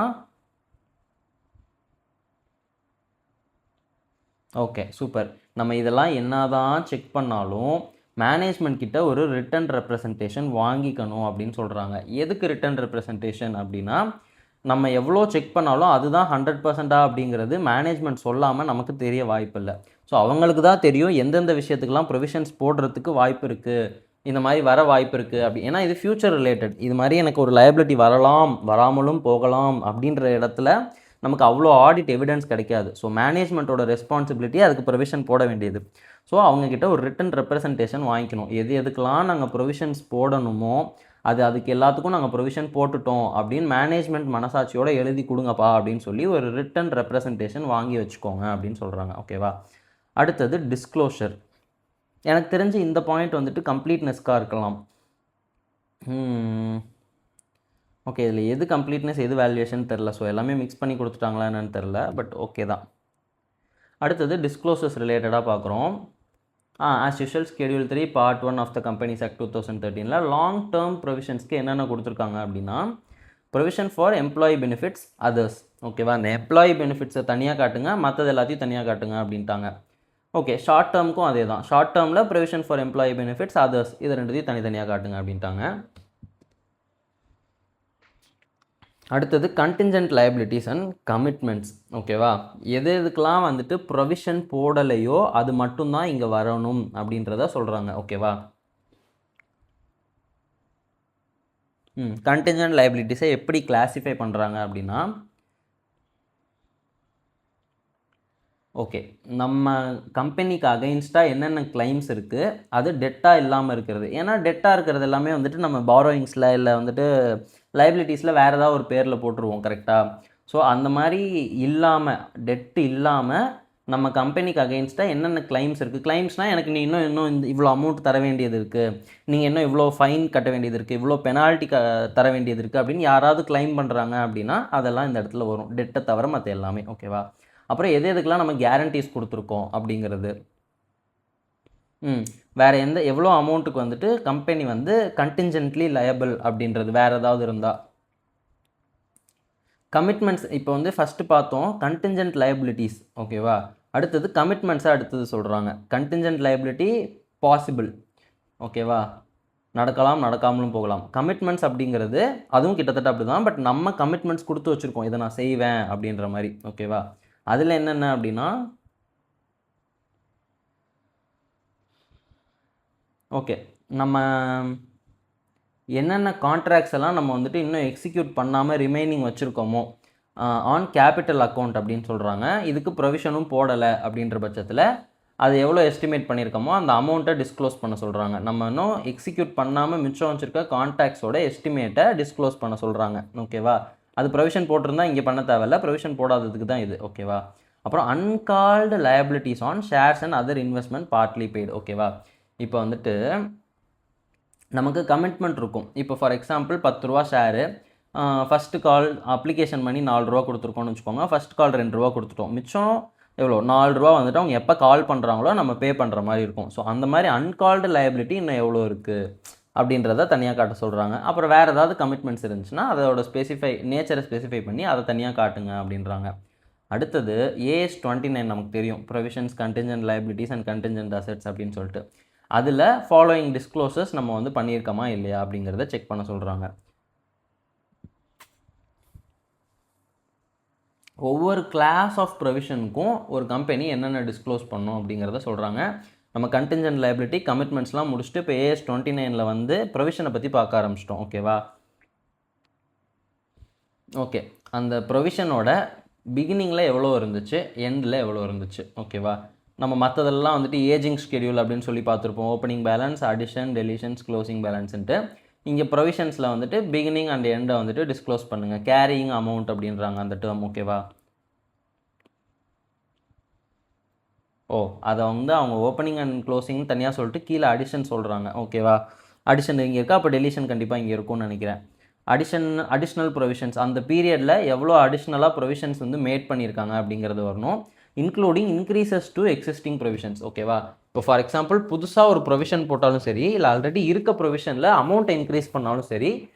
S1: ஓகே சூப்பர், நம்ம இதெல்லாம் என்ன தான் செக் பண்ணாலும் மேனேஜ்மெண்ட் கிட்ட ஒரு ரிட்டன் ரெப்ரசன்டேஷன் வாங்கிக்கணும் அப்படின்னு சொல்கிறாங்க. எதுக்கு ரிட்டன் ரெப்ரசன்டேஷன் அப்படின்னா, நம்ம எவ்வளோ செக் பண்ணாலும் அதுதான் 100% அப்படிங்கிறது மேனேஜ்மெண்ட் சொல்லாமல் நமக்கு தெரிய வாய்ப்பு இல்லை. ஸோ அவங்களுக்கு தான் தெரியும் எந்தெந்த விஷயத்துக்கெல்லாம் ப்ரொவிஷன்ஸ் போடுறதுக்கு வாய்ப்பு இருக்குது, இந்த மாதிரி வர வாய்ப்பு இருக்குது அப்படி. ஏன்னா இது ஃப்யூச்சர் ரிலேட்டட், இது மாதிரி எனக்கு ஒரு லயபிலிட்டி வரலாம், வராமலும் போகலாம் அப்படின்ற இடத்துல நமக்கு அவ்வளோ ஆடிட் எவிடன்ஸ் கிடைக்காது. ஸோ மேனேஜ்மெண்ட்டோட ரெஸ்பான்சிபிலிட்டி அதுக்கு ப்ரொவிஷன் போட வேண்டியது. ஸோ அவங்கக்கிட்ட ஒரு ரிட்டன் ரெப்ரசன்டேஷன் வாங்கிக்கணும். எதுக்கெல்லாம் நாங்கள் ப்ரொவிஷன்ஸ் போடணுமோ அதுக்கு எல்லாத்துக்கும் நாங்கள் ப்ரொவிஷன் போட்டுட்டோம் அப்படின்னு மேனேஜ்மெண்ட் மனசாட்சியோடு எழுதி கொடுங்கப்பா அப்படின்னு சொல்லி ஒரு ரிட்டன் ரெப்ரசன்டேஷன் வாங்கி வச்சுக்கோங்க அப்படின்னு சொல்கிறாங்க. ஓகேவா? அடுத்தது டிஸ்க்ளோஷர். எனக்கு தெரிஞ்சு இந்த பாயிண்ட் வந்துட்டு கம்ப்ளீட்னஸ்க்காக இருக்கலாம். ஓகே, இதில் எது கம்ப்ளீட்னஸ் எது வேல்யூவேஷன் தெரில. ஸோ எல்லாமே மிக்ஸ் பண்ணி கொடுத்துட்டாங்களா என்னன்னு தெரில, பட் ஓகே தான். அடுத்தது டிஸ்க்ளோசர்ஸ் ரிலேட்டடாக பார்க்குறோம். As usual Schedule 3 Part 1 of the companies act 2013 long term ப்ரொவிஷன்ஸ்க்கு என்னென்ன கொடுத்துருக்காங்க அப்படின்னா, provision for employee benefits others. ஓகேவா? அந்த எம்ப்ளாயி பெனிஃபிட்ஸை தனியாக காட்டுங்க, மற்றது எல்லாத்தையும் தனியாக காட்டுங்க அப்படின்ட்டாங்க. ஓகே, ஷார்ட் டேர்முக்கும் அதே தான். ஷார்ட் டேர்மில் provision for employee benefits others, இது ரெண்டுத்தையும் தனித்தனியாக காட்டுங்க அப்படின்ட்டாங்க. அடுத்தது கண்டிஞ்சன்ட் லயபிலிட்டிஸ் அண்ட் கமிட்மெண்ட்ஸ். ஓகேவா? எதுக்கெல்லாம் வந்துட்டு ப்ரொவிஷன் போடலையோ அது மட்டும்தான் இங்கே வரணும் அப்படின்றத சொல்கிறாங்க. ஓகேவா? கண்டிஞ்சன்ட் லயபிலிட்டிஸை எப்படி கிளாஸிஃபை பண்ணுறாங்க அப்படின்னா, ஓகே, நம்ம கம்பெனிக்கு அகைன்ஸ்டாக என்னென்ன கிளைம்ஸ் இருக்குது அது டெட்டாக இல்லாமல் இருக்கிறது. ஏன்னா டெட்டாக இருக்கிறது எல்லாமே வந்துட்டு நம்ம பாரோயிங்ஸில் இல்லை வந்துட்டு லைபிலிட்டிஸில் வேறு ஏதாவது ஒரு பேரில் போட்டுருவோம். கரெக்டாக? ஸோ அந்த மாதிரி இல்லாமல், டெட்டு இல்லாமல் நம்ம கம்பெனிக்கு அகைன்ஸ்டாக என்னென்ன கிளைம்ஸ் இருக்குது. கிளைம்ஸ்னால் எனக்கு நீ இன்னும் இவ்வளோ அமௌண்ட் தர வேண்டியது இருக்குது, நீங்கள் இன்னும் இவ்வளோ ஃபைன் கட்ட வேண்டியது இருக்குது, இவ்வளோ பெனால்ட்டி தர வேண்டியது இருக்குது அப்படின்னு யாராவது கிளைம் பண்ணுறாங்க அப்படின்னா அதெல்லாம் இந்த இடத்துல வரும், டெட்டை தவிர மற்ற எல்லாமே. ஓகேவா? அப்புறம் எதுக்கெல்லாம் நம்ம கேரண்டிஸ் கொடுத்துருக்கோம் அப்படிங்கிறது. வேறு எவ்வளோ அமௌண்ட்டுக்கு வந்துட்டு கம்பெனி வந்து கண்டிஞ்சன்ட்லி லயபிள் அப்படின்றது வேறு ஏதாவது இருந்தால். கமிட்மெண்ட்ஸ் இப்போ வந்து ஃபஸ்ட்டு பார்த்தோம் கண்டிஞ்சன்ட் லயபிலிட்டிஸ். ஓகேவா? அடுத்தது கமிட்மெண்ட்ஸாக அடுத்தது சொல்கிறாங்க. Contingent liability possible. ஓகேவா? நடக்கலாம், நடக்காமலும் போகலாம். கமிட்மெண்ட்ஸ் அப்படிங்கிறது அதுவும் கிட்டத்தட்ட அப்படி தான், பட் நம்ம கமிட்மெண்ட்ஸ் கொடுத்து வச்சுருக்கோம், இதை நான் செய்வேன் அப்படின்ற மாதிரி. ஓகேவா? அதில் என்னென்ன அப்படின்னா, ஓகே, நம்ம என்னென்ன கான்ட்ராக்ட்ஸ் எல்லாம் நம்ம வந்துட்டு இன்னும் எக்ஸிக்யூட் பண்ணாமல் ரிமைனிங் வச்சுருக்கோமோ ஆன் கேபிட்டல் அக்கௌண்ட் அப்படின்னு சொல்கிறாங்க. இதுக்கு ப்ரொவிஷனும் போடலை அப்படின்ற பட்சத்தில் அது எவ்வளோ எஸ்டிமேட் பண்ணியிருக்கோமோ அந்த அமௌண்ட்டை டிஸ்க்ளோஸ் பண்ண சொல்கிறாங்க. நம்ம இன்னும் எக்ஸிக்யூட் பண்ணாமல் மிச்சம் வச்சுருக்க கான்ட்ராக்ட்ஸோட எஸ்டிமேட்டை டிஸ்க்ளோஸ் பண்ண சொல்கிறாங்க. ஓகேவா? அது ப்ரொவிஷன் போட்டிருந்தா இங்கே பண்ண தேவையில்ல, ப்ரொவிஷன் போடாததுக்கு தான் இது. ஓகேவா? அப்புறம் uncalled liabilities on shares and other investment partly paid. ஓகேவா? இப்போ வந்துட்டு நமக்கு கமிட்மெண்ட் இருக்கும். இப்போ ஃபார் எக்ஸாம்பிள் 10 ரூபா ஷேரு, ஃபஸ்ட்டு கால் அப்ளிகேஷன் பண்ணி 4 ரூபா கொடுத்துருக்கோம்னு வச்சுக்கோங்க. ஃபஸ்ட் கால் 2 ரூபா கொடுத்துட்டோம். மிச்சம் எவ்வளோ 4 ரூபா வந்துட்டு அவங்க எப்போ கால் பண்ணுறாங்களோ நம்ம பே பண்ணுற மாதிரி இருக்கும். ஸோ அந்த மாதிரி அன்கால்டு லைபிலிட்டி இன்னும் எவ்வளோ இருக்குது அப்படின்றத தனியாக காட்ட சொல்கிறாங்க. அப்புறம் வேறு ஏதாவது கமிட்மெண்ட்ஸ் இருந்துச்சுன்னா அதோட நேச்சரை ஸ்பெசிஃபை பண்ணி அதை தனியாக காட்டுங்க அப்படின்றாங்க. அடுத்தது AS 29 நமக்கு தெரியும், provisions contingent liabilities and contingent assets அப்படின்னு சொல்லிட்டு. அதில் ஃபாலோயிங் டிஸ்க்ளோசர்ஸ் நம்ம வந்து பண்ணியிருக்கோமா இல்லையா அப்படிங்கிறத செக் பண்ண சொல்கிறாங்க. ஒவ்வொரு கிளாஸ் ஆஃப் ப்ரொவிஷனுக்கும் ஒரு கம்பெனி என்னென்ன டிஸ்க்ளோஸ் பண்ணும் அப்படிங்கிறத சொல்கிறாங்க. நம்ம கண்டிஞ்சன்ட் லைபிலிட்டி கமிட்மெண்ட்ஸ்லாம் முடிச்சுட்டு இப்போ AS 29 வந்து ப்ரொவிஷனை பற்றி பார்க்க ஆரம்பிச்சிட்டோம். ஓகேவா? ஓகே, அந்த ப்ரொவிஷனோட பிகினிங்கில் எவ்வளோ இருந்துச்சு, எண்டில் எவ்வளோ இருந்துச்சு. ஓகேவா? நம்ம மற்றதெல்லாம் வந்துட்டு ஏஜிங் ஸ்கெடியூல் அப்படின்னு சொல்லி பார்த்துருப்போம். Opening balance, addition, deletions, closing பேலன்ஸுன்ட்டு. இங்கே ப்ரொவிஷன்ஸில் வந்துட்டு பிகினிங் அண்ட் எண்டை வந்துட்டு டிஸ்க்ளோஸ் பண்ணுங்கள். கேரியிங் அமௌண்ட் அப்படின்றாங்க அந்த டேர்ம். ஓகேவா? அதை வந்து அவங்க ஓப்பனிங் அண்ட் க்ளோசிங் தனியாக சொல்லிட்டு கீழே அடிஷன் சொல்கிறாங்க. ஓகேவா? அடிஷன் இங்கே இருக்கா, அப்போ டெலிஷன் கண்டிப்பாக இங்கே இருக்கும்னு நினைக்கிறேன். அடிஷ்னல் ப்ரொவிஷன்ஸ், அந்த பீரியடில் எவ்வளோ அடிஷ்னலாக ப்ரொவிஷன்ஸ் வந்து மேட் பண்ணியிருக்காங்க அப்படிங்கிறது வரணும். Including increases to existing provisions. ஓகேவா? இப்போ ஃபார் எக்ஸாம்பிள் புதுசாக ஒரு ப்ரொவிஷன் போட்டாலும் சரி, இல்லை ஆல்ரெடி இருக்க ப்ரொவிஷனில் அமௌண்ட்டை இன்க்ரீஸ் பண்ணாலும் சரி,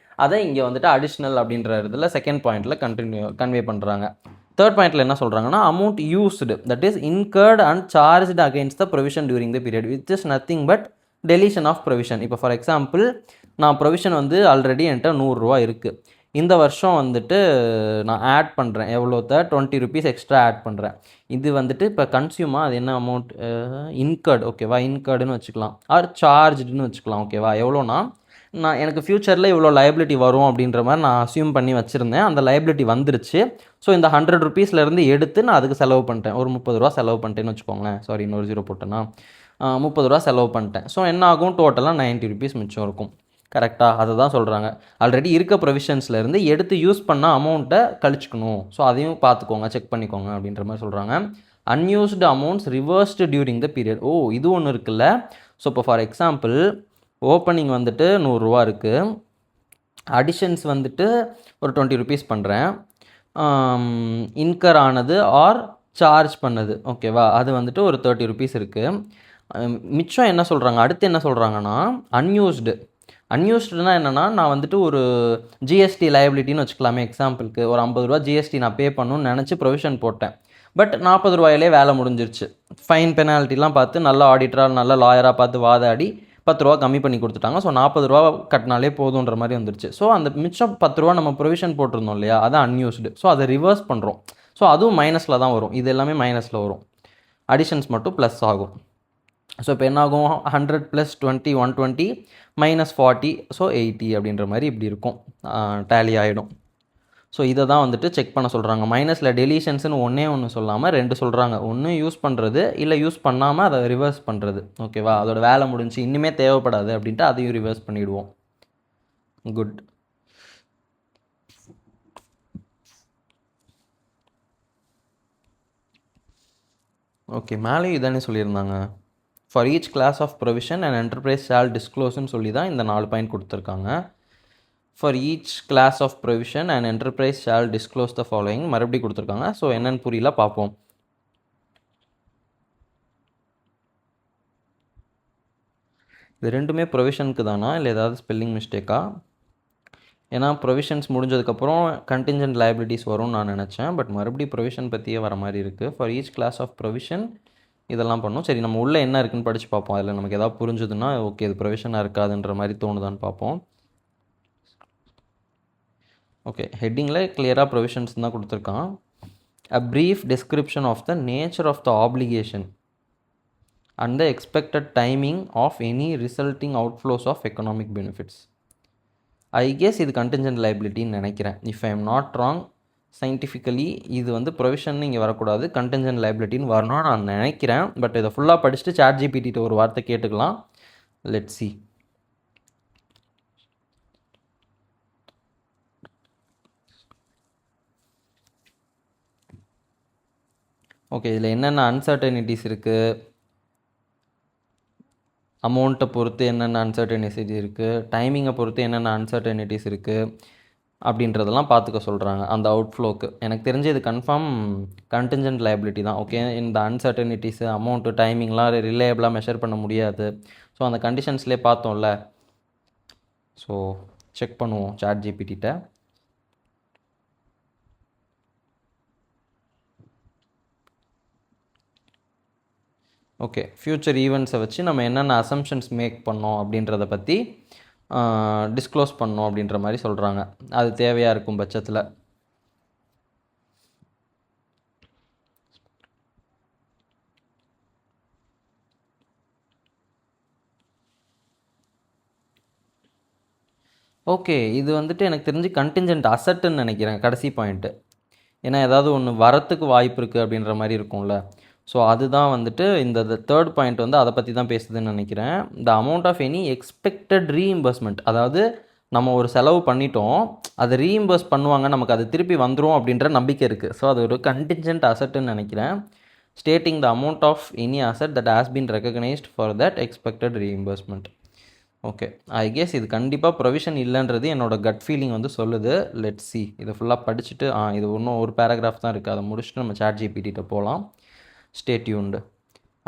S1: அதை இங்கே வந்துட்டு அடிஷ்னல் அப்படின்ற இதில் செகண்ட் பாயிண்டில் கன்வே பண்ணுறாங்க. தேர்ட் பாயிண்டில் என்ன சொல்கிறாங்கன்னா, amount used, that is incurred and charged against the provision during the period which is nothing but deletion of provision. இப்போ ஃபார் எக்ஸாம்பிள் நான் ப்ரொவிஷன் வந்து ஆல்ரெடி என்கிட்ட 100 ரூபா இருக்குது. இந்த வருஷம் வந்துட்டு நான் ஆட் பண்ணுறேன், எவ்வளோத்த 20 ருபீஸ் எக்ஸ்ட்ரா ஆட் பண்ணுறேன். இது வந்துட்டு இப்போ கன்சியூமாக அது என்ன அமௌண்ட், இன்கர்டு. ஓகேவா? இன்கர்டுன்னு வச்சுக்கலாம், ஆர் சார்ஜ்டுன்னு வச்சுக்கலாம். ஓகேவா? எவ்வளோனா நான் எனக்கு ஃப்யூச்சரில் இவ்வளோ லைபிலிட்டி வரும் அப்படின்ற மாதிரி நான் அசியூம் பண்ணி வச்சுருந்தேன். அந்த லைபிலிட்டி வந்துருச்சு. ஸோ இந்த 100 ருபீஸ்லேருந்து எடுத்து நான் அதுக்கு செலவு பண்ணிட்டேன். ஒரு 30 ரூபா செலவு பண்ணிட்டேன்னு வச்சுக்கோங்களேன். சாரி, இன்னொரு 0 போட்டேன்னா 30 ரூபா செலவு பண்ணிட்டேன். ஸோ என்ன ஆகும், டோட்டலாக 90 ருபீஸ் மிச்சம் இருக்கும். கரெக்டாக? அதை தான் சொல்கிறாங்க. ஆல்ரெடி இருக்க ப்ரொவிஷன்ஸ்லேருந்து எடுத்து யூஸ் பண்ண அமௌண்ட்டை கழிச்சுக்கணும். ஸோ அதையும் பார்த்துக்கோங்க, செக் பண்ணிக்கோங்க அப்படின்ற மாதிரி சொல்கிறாங்க. Unused amounts reversed during the period. இது ஒன்று இருக்குல்ல. ஸோ இப்போ ஃபார் எக்ஸாம்பிள் ஓப்பனிங் வந்துட்டு 100 ரூபா இருக்குது. அடிஷன்ஸ் வந்துட்டு ஒரு 20 ருபீஸ் பண்ணுறேன். இன்கர் ஆனது ஆர் சார்ஜ் பண்ணது. ஓகேவா? அது வந்துட்டு ஒரு 30 ருபீஸ் இருக்குது. மிச்சம் என்ன சொல்கிறாங்க, அடுத்து என்ன சொல்கிறாங்கன்னா, அன்யூஸ்டுனா என்னென்னா, நான் வந்துட்டு ஒரு ஜிஎஸ்டி லைபிலிட்டின்னு வச்சுக்கலாமே. எக்ஸாம்பிளுக்கு ஒரு 50 ரூபா ஜிஎஸ்டி நான் பே பண்ணணும்னு நினச்சி ப்ரொவிஷன் போட்டேன். பட் 40 ரூபாயிலே வேலை முடிஞ்சிருச்சு. ஃபைன் பெனால்ட்டிலாம் பார்த்து நல்ல ஆடிட்டராக நல்ல லாயராக பார்த்து வாதாடி 10 ரூபா கம்மி பண்ணி கொடுத்துட்டாங்க. ஸோ 40 ரூபா கட்டினாலே போதுன்ற மாதிரி வந்துருச்சு. ஸோ அந்த மிச்சம் 10 ரூபா நம்ம ப்ரொவிஷன் போட்டிருந்தோம் இல்லையா, அதான் அன்யூஸ்டு. ஸோ அதை ரிவர்ஸ் பண்ணுறோம். ஸோ அதுவும் மைனஸில் தான் வரும். இது எல்லாமே மைனஸில் வரும். அடிஷன்ஸ் மட்டும் ப்ளஸ் ஆகும். ஸோ இப்போ என்ன ஆகும், 100 + 20 120 -40 ஸோ 80 அப்படின்ற மாதிரி இப்படி இருக்கும், டேலி ஆகிடும். ஸோ இதை தான் வந்துட்டு செக் பண்ண சொல்கிறாங்க. மைனஸில் டெலிஷன்ஸ்னு ஒன்று சொல்லாமல் 2 சொல்கிறாங்க. ஒன்று யூஸ் பண்ணுறது, இல்லை யூஸ் பண்ணாமல் அதை ரிவர்ஸ் பண்ணுறது. ஓகேவா? அதோட வேலை முடிஞ்சு இனிமேல் தேவைப்படாது அப்படின்ட்டு அதையும் ரிவர்ஸ் பண்ணிவிடுவோம். குட். ஓகே, மேலேயும் இதானே சொல்லியிருந்தாங்க. For each class of provision and enterprise shall டிஸ்க்ளோஸ்ன்னு சொல்லி தான் இந்த 4 பாயிண்ட் கொடுத்துருக்காங்க. For each class of provision and enterprise shall disclose the following மறுபடியும் கொடுத்துருக்காங்க. ஸோ என்னென்னு புரியல, பார்ப்போம். இது ரெண்டுமே ப்ரொவிஷனுக்கு தானா, இல்லை ஏதாவது ஸ்பெல்லிங் மிஸ்டேக்கா? ஏன்னா ப்ரொவிஷன்ஸ் முடிஞ்சதுக்கப்புறம் கண்டிஞ்சன்ட் லைபிலிட்டிஸ் வரும்னு நான் நினச்சேன். பட் மறுபடியும் ப்ரொவிஷன் பற்றியே வர மாதிரி இருக்குது. For each class of provision இதெல்லாம் பண்ணணும். சரி, நம்ம உள்ளே என்ன இருக்குன்னு படித்து பார்ப்போம். அதில் நமக்கு எதாவது புரிஞ்சுதுன்னா ஓகே, இது ப்ரொவிஷனாக இருக்காதுன்ற மாதிரி தோணுதான்னு பார்ப்போம். ஓகே, ஹெட்டிங்கில் கிளியராக ப்ரொவிஷன்ஸ் தான் கொடுத்துருக்கான். A brief description of the nature of the application and the expected timing of any resulting outflows of economic benefits. I guess இது கண்டிஞ்சன்ட் லைபிலிட்டின்னு நினைக்கிறேன். If I am not wrong, scientifically இது வந்து provision இங்கே வரக்கூடாது, contingent லைபிலிட்டின்னு வரணும்னு நான் நினைக்கிறேன். பட் இதை ஃபுல்லாக படிச்சுட்டு ChatGPT ஒரு வார்த்தை கேட்டுக்கலாம். Let's see. ஓகே, இதில் என்னென்ன அன்சர்டனிட்டிஸ் இருக்குது, அமௌண்ட்டை பொறுத்து என்னென்ன அன்சர்டனிட்டிஸ் இருக்குது, டைமிங்கை பொறுத்து என்னென்ன அன்சர்டனிட்டிஸ் இருக்குது அப்படின்றதெல்லாம் பார்த்துக்க சொல்கிறாங்க அந்த அவுட்ஃப்ளோக்கு. எனக்கு தெரிஞ்சு இது கன்ஃபார்ம் கண்டின்ஜென்ட் லைபிலிட்டி தான். ஓகே, இந்த அன்சர்டனிட்டிஸு, அமௌண்ட்டு, டைமிங்லாம் ரிலேயபிளாக மெஷர் பண்ண முடியாது. ஸோ அந்த கண்டிஷன்ஸ்லேயே பார்த்தோம்ல. ஸோ செக் பண்ணுவோம் சாட் ஜிபிடிட்ட. ஓகே, ஃப்யூச்சர் ஈவெண்ட்ஸை வச்சு நம்ம என்னென்ன அசம்ஷன்ஸ் மேக் பண்ணோம் அப்படின்றத பற்றி டிஸ்க்ளோஸ் பண்ணோம் அப்படின்ற மாதிரி சொல்கிறாங்க. அது தேவையாக இருக்கும் பட்சத்தில். ஓகே, இது வந்துட்டு எனக்கு தெரிஞ்சு கண்டின்ஜென்ட் அசட்டுன்னு நினைக்கிறேன் கடைசி பாயிண்ட்டு. ஏன்னா ஏதாவது ஒன்று வரத்துக்கு வாய்ப்பு இருக்குது அப்படின்ற மாதிரி இருக்கும்ல. ஸோ அதுதான் வந்துட்டு இந்த தேர்ட் பாயிண்ட் வந்து அதை பற்றி தான் பேசுதுன்னு நினைக்கிறேன். The amount of any expected reimbursement, அதாவது நம்ம ஒரு செலவு பண்ணிட்டோம், அதை ரீஇம்பர்ஸ் பண்ணுவாங்க, நமக்கு அது திருப்பி வந்துடும் அப்படின்ற நம்பிக்கை இருக்குது. ஸோ அது ஒரு கண்டின்ஜென்ட் அசட்டுன்னு நினைக்கிறேன். Stating the amount of any asset that has been recognised for that expected reimbursement. Okay, I guess இது கண்டிப்பாக ப்ரொவிஷன் இல்லைன்றது என்னோடய கட் ஃபீலிங் வந்து சொல்லுது. லெட் சி, இதை ஃபுல்லாக படிச்சுட்டு இது இன்னும் ஒரு பேராகிராஃப் தான் இருக்குது, அதை முடிச்சுட்டு நம்ம சாட் ஜிபிடிட்ட போகலாம். Stay tuned.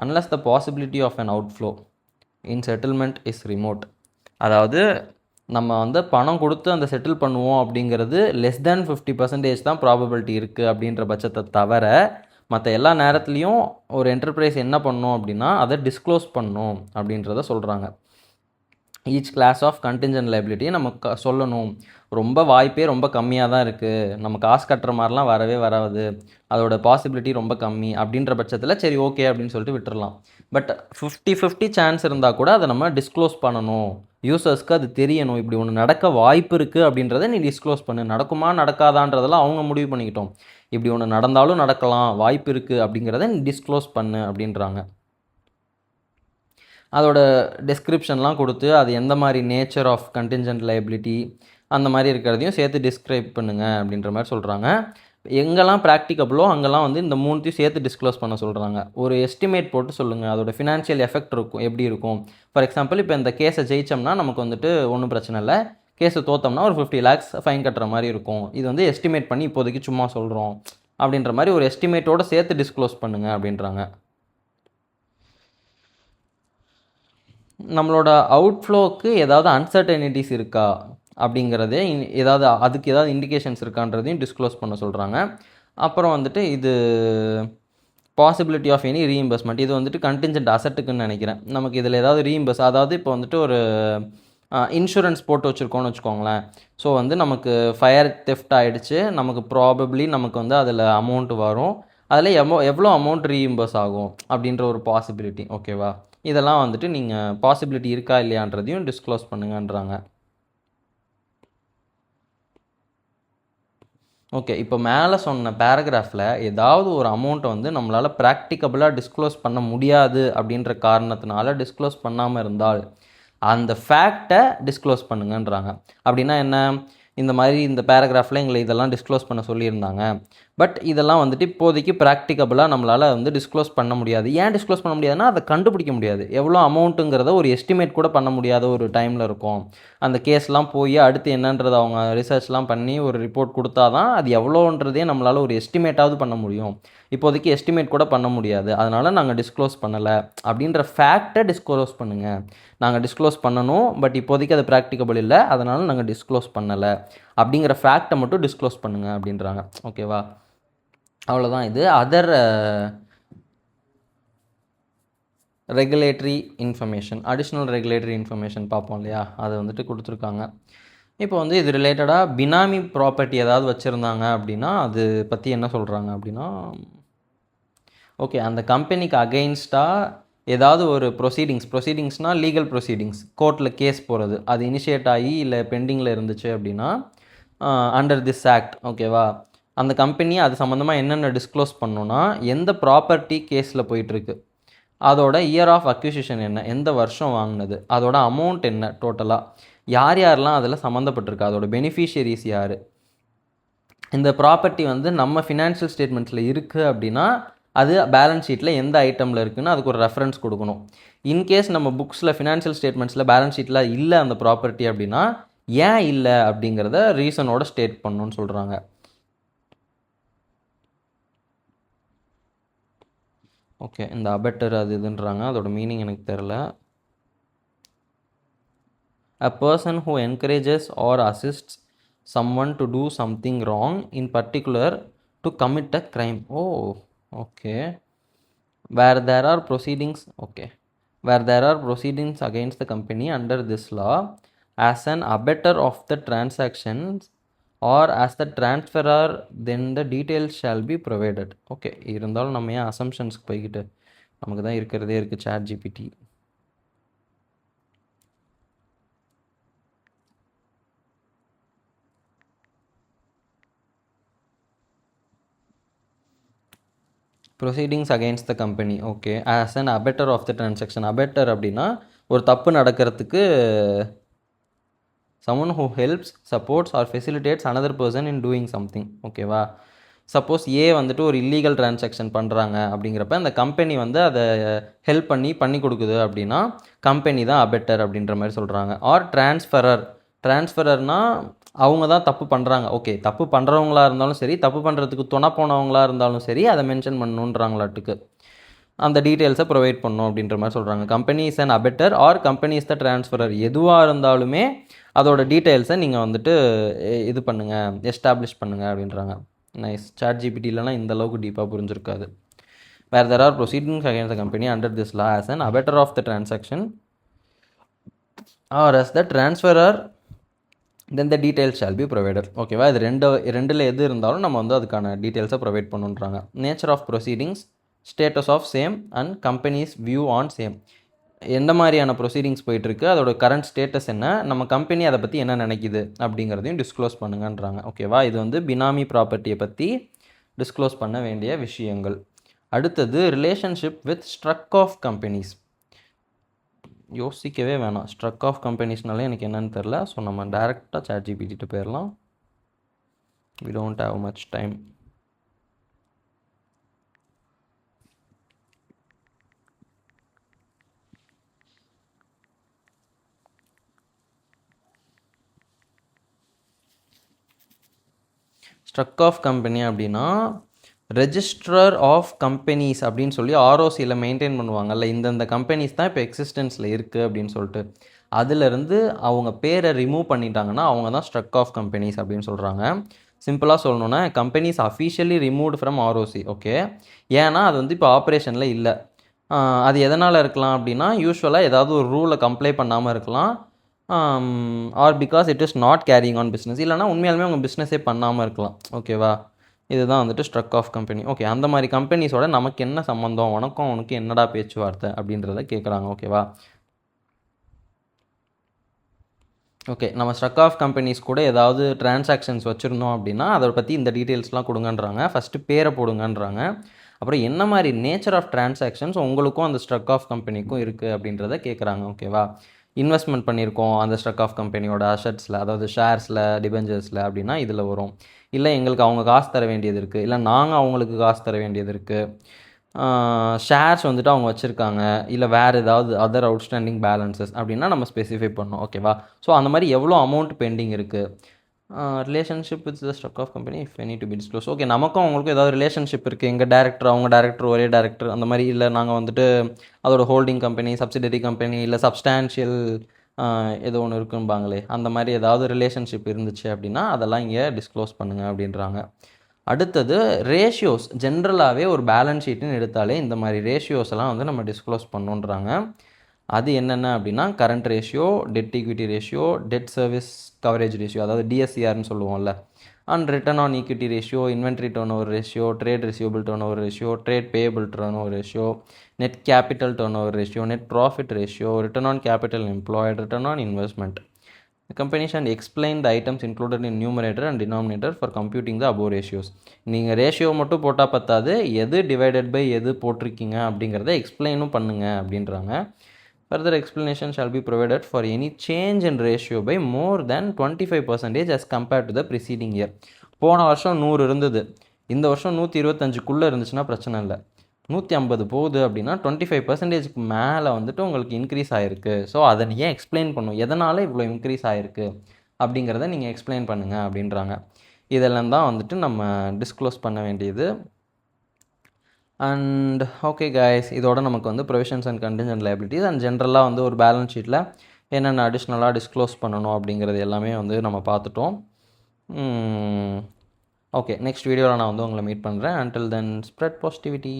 S1: Unless the possibility of an outflow in settlement is remote, அதாவது நம்ம வந்து பணம் கொடுத்து அந்த செட்டில் பண்ணுவோம் அப்படிங்கிறது லெஸ் தேன் 50% தான் ப்ராபபிலிட்டி இருக்குது அப்படின்ற பட்சத்தை தவிர மற்ற எல்லா நேரத்துலையும் ஒரு என்டர்பிரைஸ் என்ன பண்ணணும் அப்படின்னா அதை டிஸ்க்ளோஸ் பண்ணணும் அப்படின்றத சொல்கிறாங்க. ஈச் கிளாஸ் ஆஃப் கண்டின்ஜென்ட் லைபிலிட்டியை நம்ம சொல்லணும். ரொம்ப வாய்ப்பே ரொம்ப கம்மியாக தான் இருக்குது, நம்ம காசு கட்டுற மாதிரிலாம் வரவே வராது, அதோட பாசிபிலிட்டி ரொம்ப கம்மி அப்படின்ற பட்சத்தில் சரி ஓகே அப்படின்னு சொல்லிட்டு விட்டுறலாம். பட் 50-50 சான்ஸ் இருந்தால் கூட அதை நம்ம டிஸ்க்ளோஸ் பண்ணணும், யூசர்ஸ்க்கு அது தெரியணும், இப்படி ஒன்று நடக்க வாய்ப்பு இருக்குது அப்படின்றத நீ டிஸ்க்ளோஸ் பண்ணு. நடக்குமா நடக்காதான்றதெல்லாம் அவங்க முடிவு பண்ணிக்கிட்டோம், இப்படி ஒன்று நடந்தாலும் நடக்கலாம், வாய்ப்பு இருக்குது அப்படிங்கிறத நீ டிஸ்க்ளோஸ் பண்ணு அப்படின்றாங்க. அதோட டெஸ்கிரிப்ஷன்லாம் கொடுத்து அது எந்த மாதிரி நேச்சர் ஆஃப் கண்டின்ஜென்ட் லைபிலிட்டி அந்த மாதிரி இருக்கிறதையும் சேர்த்து டிஸ்கிரைப் பண்ணுங்கள் அப்படின்ற மாதிரி சொல்கிறாங்க. எங்கெல்லாம் ப்ராக்டிகபிளோ அங்கெல்லாம் வந்து இந்த மூணுத்தையும் சேர்த்து டிஸ்க்ளோஸ் பண்ண சொல்கிறாங்க. ஒரு எஸ்டிமேட் போட்டு சொல்லுங்கள், அதோட ஃபினான்ஷியல் எஃபெக்ட் இருக்கும், எப்படி இருக்கும். ஃபார் எக்ஸாம்பிள், இப்போ இந்த கேஸை ஜெயிச்சோம்னா நமக்கு வந்துட்டு ஒன்றும் பிரச்சனை இல்லை, கேஸை தோற்றோம்னா ஒரு 50 lakhs ஃபைன் கட்டுற மாதிரி இருக்கும். இது வந்து எஸ்டிமேட் பண்ணி இப்போதைக்கு சும்மா சொல்கிறோம் அப்படின்ற மாதிரி ஒரு எஸ்டிமேட்டோடு சேர்த்து டிஸ்க்ளோஸ் பண்ணுங்கள் அப்படின்றாங்க. நம்மளோட அவுட்ஃப்ளோக்கு ஏதாவது அன்சர்டனிட்டிஸ் இருக்கா அப்படிங்கிறதே ஏதாவது அதுக்கு ஏதாவது இண்டிகேஷன்ஸ் இருக்கான்றதையும் டிஸ்க்ளோஸ் பண்ண சொல்கிறாங்க. அப்புறம் வந்துட்டு இது பாசிபிலிட்டி ஆஃப் எனி ரீஇம்பர்ஸ்மெண்ட், இது வந்துட்டு கண்டின்ஜென்ட் அசட்டுக்குன்னு நினைக்கிறேன். நமக்கு இதில் ஏதாவது ரீஇம்பர்ஸ், அதாவது இப்போ வந்துட்டு ஒரு இன்சூரன்ஸ் போட்டு வச்சுருக்கோன்னு வச்சுக்கோங்களேன். ஸோ வந்து நமக்கு ஃபயர் தெஃப்ட் ஆகிடுச்சு, நமக்கு ப்ராபப்ளி நமக்கு வந்து அதில் அமௌண்ட் வரும், அதில் எவ்வளோ அமௌண்ட் ரீஇம்பர்ஸ் ஆகும் அப்படின்ற ஒரு பாசிபிலிட்டி. ஓகேவா, இதெல்லாம் வந்துட்டு நீங்கள் பாசிபிலிட்டி இருக்கா இல்லையான்றதையும் டிஸ்க்ளோஸ் பண்ணுங்கன்றாங்க. ஓகே, இப்போ மேலே சொன்ன பேராகிராஃபில் ஏதாவது ஒரு அமௌண்ட்டை வந்து நம்மளால் ப்ராக்டிகபிளாக டிஸ்க்ளோஸ் பண்ண முடியாது அப்படின்ற காரணத்தினால டிஸ்க்ளோஸ் பண்ணாமல் இருந்தால் அந்த ஃபேக்டை டிஸ்க்ளோஸ் பண்ணுங்கன்றாங்க. அப்படின்னா என்ன, இந்த மாதிரி இந்த பேராகிராஃபில் எங்களை இதெல்லாம் டிஸ்க்ளோஸ் பண்ண சொல்லியிருந்தாங்க, பட் இதெல்லாம் வந்துட்டு இப்போதைக்கு ப்ராக்டிகபிளாக நம்மளால் வந்து டிஸ்க்ளோஸ் பண்ண முடியாது. ஏன் டிஸ்க்ளோஸ் பண்ண முடியாதுன்னா அதை கண்டுபிடிக்க முடியாது, எவ்வளோ அமௌண்ட்டுங்கிறத ஒரு எஸ்டிமேட் கூட பண்ண முடியாத ஒரு டைமில் இருக்கும். அந்த கேஸ்லாம் போய் அடுத்து என்னன்றது அவங்க ரிசர்ச்லாம் பண்ணி ஒரு ரிப்போர்ட் கொடுத்தா தான் அது எவ்வளோன்றதே நம்மளால் ஒரு எஸ்டிமேட்டாவது பண்ண முடியும். இப்போதைக்கு எஸ்டிமேட் கூட பண்ண முடியாது, அதனால் நாங்கள் டிஸ்க்ளோஸ் பண்ணலை அப்படின்ற ஃபேக்டை டிஸ்க்ளோஸ் பண்ணுங்கள். நாங்கள் டிஸ்க்ளோஸ் பண்ணணும், பட் இப்போதைக்கு அது ப்ராக்டிகபிள் இல்லை, அதனால் நாங்கள் டிஸ்க்ளோஸ் பண்ணலை அப்படிங்கிற ஃபேக்டை மட்டும் டிஸ்க்ளோஸ் பண்ணுங்கள் அப்படின்றாங்க. ஓகேவா, அவ்வளோதான். இது other regulatory information, additional regulatory information பார்ப்போம் இல்லையா, அதை வந்துட்டு கொடுத்துருக்காங்க. இப்போ வந்து இது ரிலேட்டடாக பினாமி ப்ராப்பர்ட்டி ஏதாவது வச்சுருந்தாங்க அப்படின்னா அது பற்றி என்ன சொல்கிறாங்க அப்படின்னா, ஓகே, அந்த கம்பெனிக்கு அகெயின்ஸ்டாக ஏதாவது ஒரு ப்ரொசீடிங்ஸ்னால் லீகல் ப்ரொசீடிங்ஸ், கோர்ட்டில் கேஸ் போகிறது, அது இனிஷியேட் ஆகி இல்லை பெண்டிங்கில் இருந்துச்சு அப்படின்னா அண்டர் திஸ் ஆக்ட், ஓகேவா, அந்த கம்பெனி அது சம்மந்தமாக என்னென்ன டிஸ்க்ளோஸ் பண்ணணுன்னா, எந்த ப்ராப்பர்ட்டி கேஸில் போயிட்டுருக்கு, அதோட இயர் ஆஃப் அக்யூசிஷன் என்ன, எந்த வருஷம் வாங்கினது, அதோட அமௌண்ட் என்ன டோட்டலாக, யார் யாரெல்லாம் அதில் சம்மந்தப்பட்டிருக்கு, அதோட பெனிஃபிஷியரிஸ் யார், இந்த ப்ராப்பர்ட்டி வந்து நம்ம ஃபினான்ஷியல் ஸ்டேட்மெண்ட்ஸில் இருக்குது அப்படின்னா அது பேலன்ஸ் ஷீட்டில் எந்த ஐட்டமில் இருக்குதுன்னு அதுக்கு ஒரு ரெஃபரன்ஸ் கொடுக்கணும். இன்கேஸ் நம்ம புக்ஸில் ஃபினான்ஷியல் ஸ்டேட்மெண்ட்ஸில் பேலன்ஸ் ஷீட்டில் இல்லை அந்த ப்ராப்பர்ட்டி அப்படின்னா ஏன் இல்லை அப்படிங்கிறத ரீசனோட ஸ்டேட் பண்ணணும்னு சொல்கிறாங்க. ஓகே, இந்த அபெட்டர் அது இதுன்றாங்க, அதோட மீனிங் எனக்கு தெரில. A person who encourages or assists someone to do something wrong, in particular to commit a crime. Oh, okay. Where there are proceedings, okay. Where there are proceedings against the company under this law as an abettor of the transactions or as the transferor, then the details shall be provided. Okay, இருந்தாலும் நம்ம ஏன் அசம்ஷன்ஸ்க்கு போய்கிட்டு, நமக்கு தான் இருக்கிறதே இருக்குது ChatGPT. Proceedings against the company. Okay, as an abettor of the transaction. Abettor அப்படின்னா ஒரு தப்பு நடக்கிறதுக்கு someone who helps, supports or facilitates another person in doing something. ஓகேவா, சப்போஸ் ஏ வந்துட்டு ஒரு இல்லீகல் டிரான்சாக்ஷன் பண்ணுறாங்க அப்படிங்கிறப்ப அந்த கம்பெனி வந்து அதை ஹெல்ப் பண்ணி கொடுக்குது அப்படின்னா கம்பெனி தான் அபெட்டர் அப்படின்ற மாதிரி சொல்கிறாங்க. ஆர் டிரான்ஸ்ஃபரர்னால் அவங்க தான் தப்பு பண்ணுறாங்க. ஓகே, தப்பு பண்ணுறவங்களா இருந்தாலும் சரி, தப்பு பண்ணுறதுக்கு துணை போனவங்களா இருந்தாலும் சரி, அதை மென்ஷன் பண்ணணுன்றாங்களாட்டுக்கு, அந்த டீட்டெயில்ஸை ப்ரொவைட் பண்ணணும் அப்படின்ற மாதிரி சொல்கிறாங்க. Company is an abettor or company is the transferor, எதுவாக இருந்தாலுமே அதோட டீட்டெயில்ஸை நீங்கள் வந்துட்டு இது பண்ணுங்கள், எஸ்டாப்ளிஷ் பண்ணுங்கள் அப்படின்றாங்க. நைஸ். ChatGPTலலாம் இந்த அளவுக்கு டீப்பாக புரிஞ்சிருக்காது. Where there are proceedings against the company under this law as an abettor of the transaction or as the transferor, then the details shall be provided. ஓகேவா, இது ரெண்டில் எது இருந்தாலும் நம்ம வந்து அதுக்கான டீட்டெயில்ஸை ப்ரொவைட் பண்ணுன்றாங்க. Nature of proceedings, status of same and company's view on same. எந்த மாதிரியான ப்ரொசீடிங்ஸ் போயிட்டுருக்கு, அதோட கரண்ட் ஸ்டேட்டஸ் என்ன, நம்ம கம்பெனி அதை பற்றி என்ன நினைக்குது அப்படிங்கிறதையும் டிஸ்க்ளோஸ் பண்ணுங்கன்றாங்க. ஓகேவா, இது வந்து பினாமி ப்ராப்பர்ட்டியை பற்றி டிஸ்க்ளோஸ் பண்ண வேண்டிய விஷயங்கள். அடுத்தது relationship with struck off companies. யோசிக்கவே வேணாம், ஸ்ட்ரக் ஆஃப் கம்பெனிஸ்னாலே எனக்கு என்னன்னு தெரில. ஸோ நம்ம டேரெக்டாக ChatGPT போயிடலாம். we don't have much time. Struck off company அப்படின்னா ரெஜிஸ்ட்ரர் ஆஃப் கம்பெனிஸ் அப்படின்னு சொல்லி ஆர்ஓசியில் மெயின்டைன் பண்ணுவாங்கல்ல, இந்தந்த கம்பெனிஸ் தான் இப்போ எக்ஸிஸ்டன்ஸில் இருக்குது அப்படின்னு சொல்லிட்டு, அதிலிருந்து அவங்க பேரை ரிமூவ் பண்ணிட்டாங்கன்னா அவங்க தான் ஸ்ட்ரக் ஆஃப் கம்பெனிஸ் அப்படின்னு சொல்கிறாங்க. சிம்பிளாக சொல்லணுன்னா companies officially removed from ROC. Okay, ஏன்னா அது வந்து இப்போ ஆப்ரேஷனில் இல்லை. அது எதனால் இருக்கலாம் அப்படின்னா, யூஸ்வலாக ஏதாவது ஒரு ரூலை கம்ப்ளை பண்ணாமல் இருக்கலாம், or because it is not carrying on business, இல்லைனா உண்மையாலுமே அவங்க பிஸ்னஸே பண்ணாமல் இருக்கலாம். ஓகேவா, இதுதான் வந்துட்டு ஸ்ட்ரக் ஆஃப் கம்பெனி. ஓகே, அந்த மாதிரி கம்பெனிஸோட நமக்கு என்ன சம்மந்தம், உனக்கும் உனக்கு என்னடா பேச்சுவார்த்தை அப்படின்றத கேட்குறாங்க. ஓகேவா, ஓகே, நம்ம ஸ்ட்ரக் ஆஃப் கம்பெனிஸ் கூட ஏதாவது டிரான்சாக்ஷன்ஸ் வச்சுருந்தோம் அப்படின்னா அதை பற்றி இந்த டீட்டெயில்ஸ்லாம் கொடுங்கன்றாங்க. ஃபஸ்ட்டு பேரை போடுங்கன்றாங்க. அப்புறம் என்ன மாதிரி நேச்சர் ஆஃப் டிரான்சாக்ஷன்ஸ் உங்களுக்கும் அந்த ஸ்ட்ரக் ஆஃப் கம்பெனிக்கும் இருக்குது அப்படின்றத கேட்குறாங்க. ஓகேவா, இன்வெஸ்ட்மெண்ட் பண்ணியிருக்கோம் அந்த ஸ்ட்ரக் ஆஃப் கம்பெனியோட அசட்ஸில், அதாவது ஷேர்ஸில், டிபெஞ்சர்ஸில் அப்படின்னா இதில் வரும். இல்லை எங்களுக்கு அவங்க காசு தர வேண்டியது இருக்குது, இல்லை நாங்கள் அவங்களுக்கு காசு தர வேண்டியது இருக்குது, ஷேர்ஸ் வந்துட்டு அவங்க வச்சுருக்காங்க, இல்லை வேறு ஏதாவது அதர் அவுட்ஸ்டாண்டிங் பேலன்சஸ் அப்படின்னா நம்ம ஸ்பெசிஃபை பண்ணோம். ஓகேவா, ஸோ அந்த மாதிரி எவ்வளோ அமௌண்ட் பெண்டிங் இருக்குது. Relationship with the struck off company if any to be disclose. Okay, நமக்கும் அவங்களுக்கும் ஏதாவது ரிலேஷன்ஷிப் இருக்குது, எங்கள் டேரக்டர் அவங்க டேரக்டர் ஒரே டேரக்டர் அந்த மாதிரி, இல்லை நாங்கள் வந்துட்டு அதோட ஹோல்டிங் கம்பெனி, சப்சிடரி கம்பெனி, இல்லை சப்ஸ்டான்ஷியல் ஏதோ ஒன்று இருக்கும்பாங்களே, அந்த மாதிரி ஏதாவது ரிலேஷன்ஷிப் இருந்துச்சு அப்படின்னா அதெல்லாம் இங்கே டிஸ்க்ளோஸ் பண்ணுங்கள் அப்படின்றாங்க. அடுத்தது ரேஷியோஸ். ஜென்ரலாகவே ஒரு பேலன்ஸ் ஷீட்டுன்னு எடுத்தாலே இந்த மாதிரி ரேஷியோஸ் எல்லாம் வந்து நம்ம டிஸ்க்ளோஸ் பண்ணுன்றாங்க. அது என்னென்ன அப்படின்னா current ratio, debt equity ratio, debt service coverage ratio, அதாவது டிஎஸ்சிஆர்னு சொல்லுவோம்ல, and return on equity ratio, inventory turnover ratio, trade receivable turnover ratio, trade payable turnover ratio, net capital turnover ratio, net profit ratio, return on capital employed, return on investment. The company shall explain the items included in numerator and denominator for computing the above ratios. நீங்கள் ratio மட்டும் போட்டால் பத்தாது, எது divided by எது போட்டிருக்கீங்க அப்படிங்கிறத எக்ஸ்பிளைனும் பண்ணுங்க அப்படின்றாங்க. Further explanation shall be provided for any change in ratio by more than 25% as compared to the preceding year. போன வருஷம் 100 இருந்தது, இந்த வருஷம் 125க்குள்ளே இருந்துச்சுன்னா பிரச்சனை இல்லை. 150 போகுது அப்படின்னா 25%க்கு மேலே வந்துட்டு உங்களுக்கு இன்க்ரீஸ் ஆகிருக்கு. ஸோ அதை நீங்கள் எக்ஸ்பிளைன் பண்ணணும், எதனால் இவ்வளோ இன்க்ரீஸ் ஆகிருக்கு அப்படிங்கிறத நீங்கள் எக்ஸ்பிளைன் பண்ணுங்கள் அப்படின்றாங்க. இதெல்லாம் தான் வந்துட்டு நம்ம டிஸ்க்ளோஸ் பண்ண வேண்டியது. அண்ட் ஓகே கைஸ், இதோட நமக்கு வந்து ப்ரொவிஷன்ஸ் அண்ட் கண்டின்ஜென்ட் லைபிலிட்டிஸ் அண்ட் ஜென்ரலாக வந்து ஒரு பேலன்ஸ் ஷீட்டில் என்னென்ன அடிஷ்னலாக டிஸ்க்ளோஸ் பண்ணணும் அப்படிங்கிறது எல்லாமே வந்து நம்ம பார்த்துட்டோம். ஓகே, நெக்ஸ்ட் வீடியோவில் நான் வந்து உங்களை மீட் பண்ணுறேன். until then, spread positivity.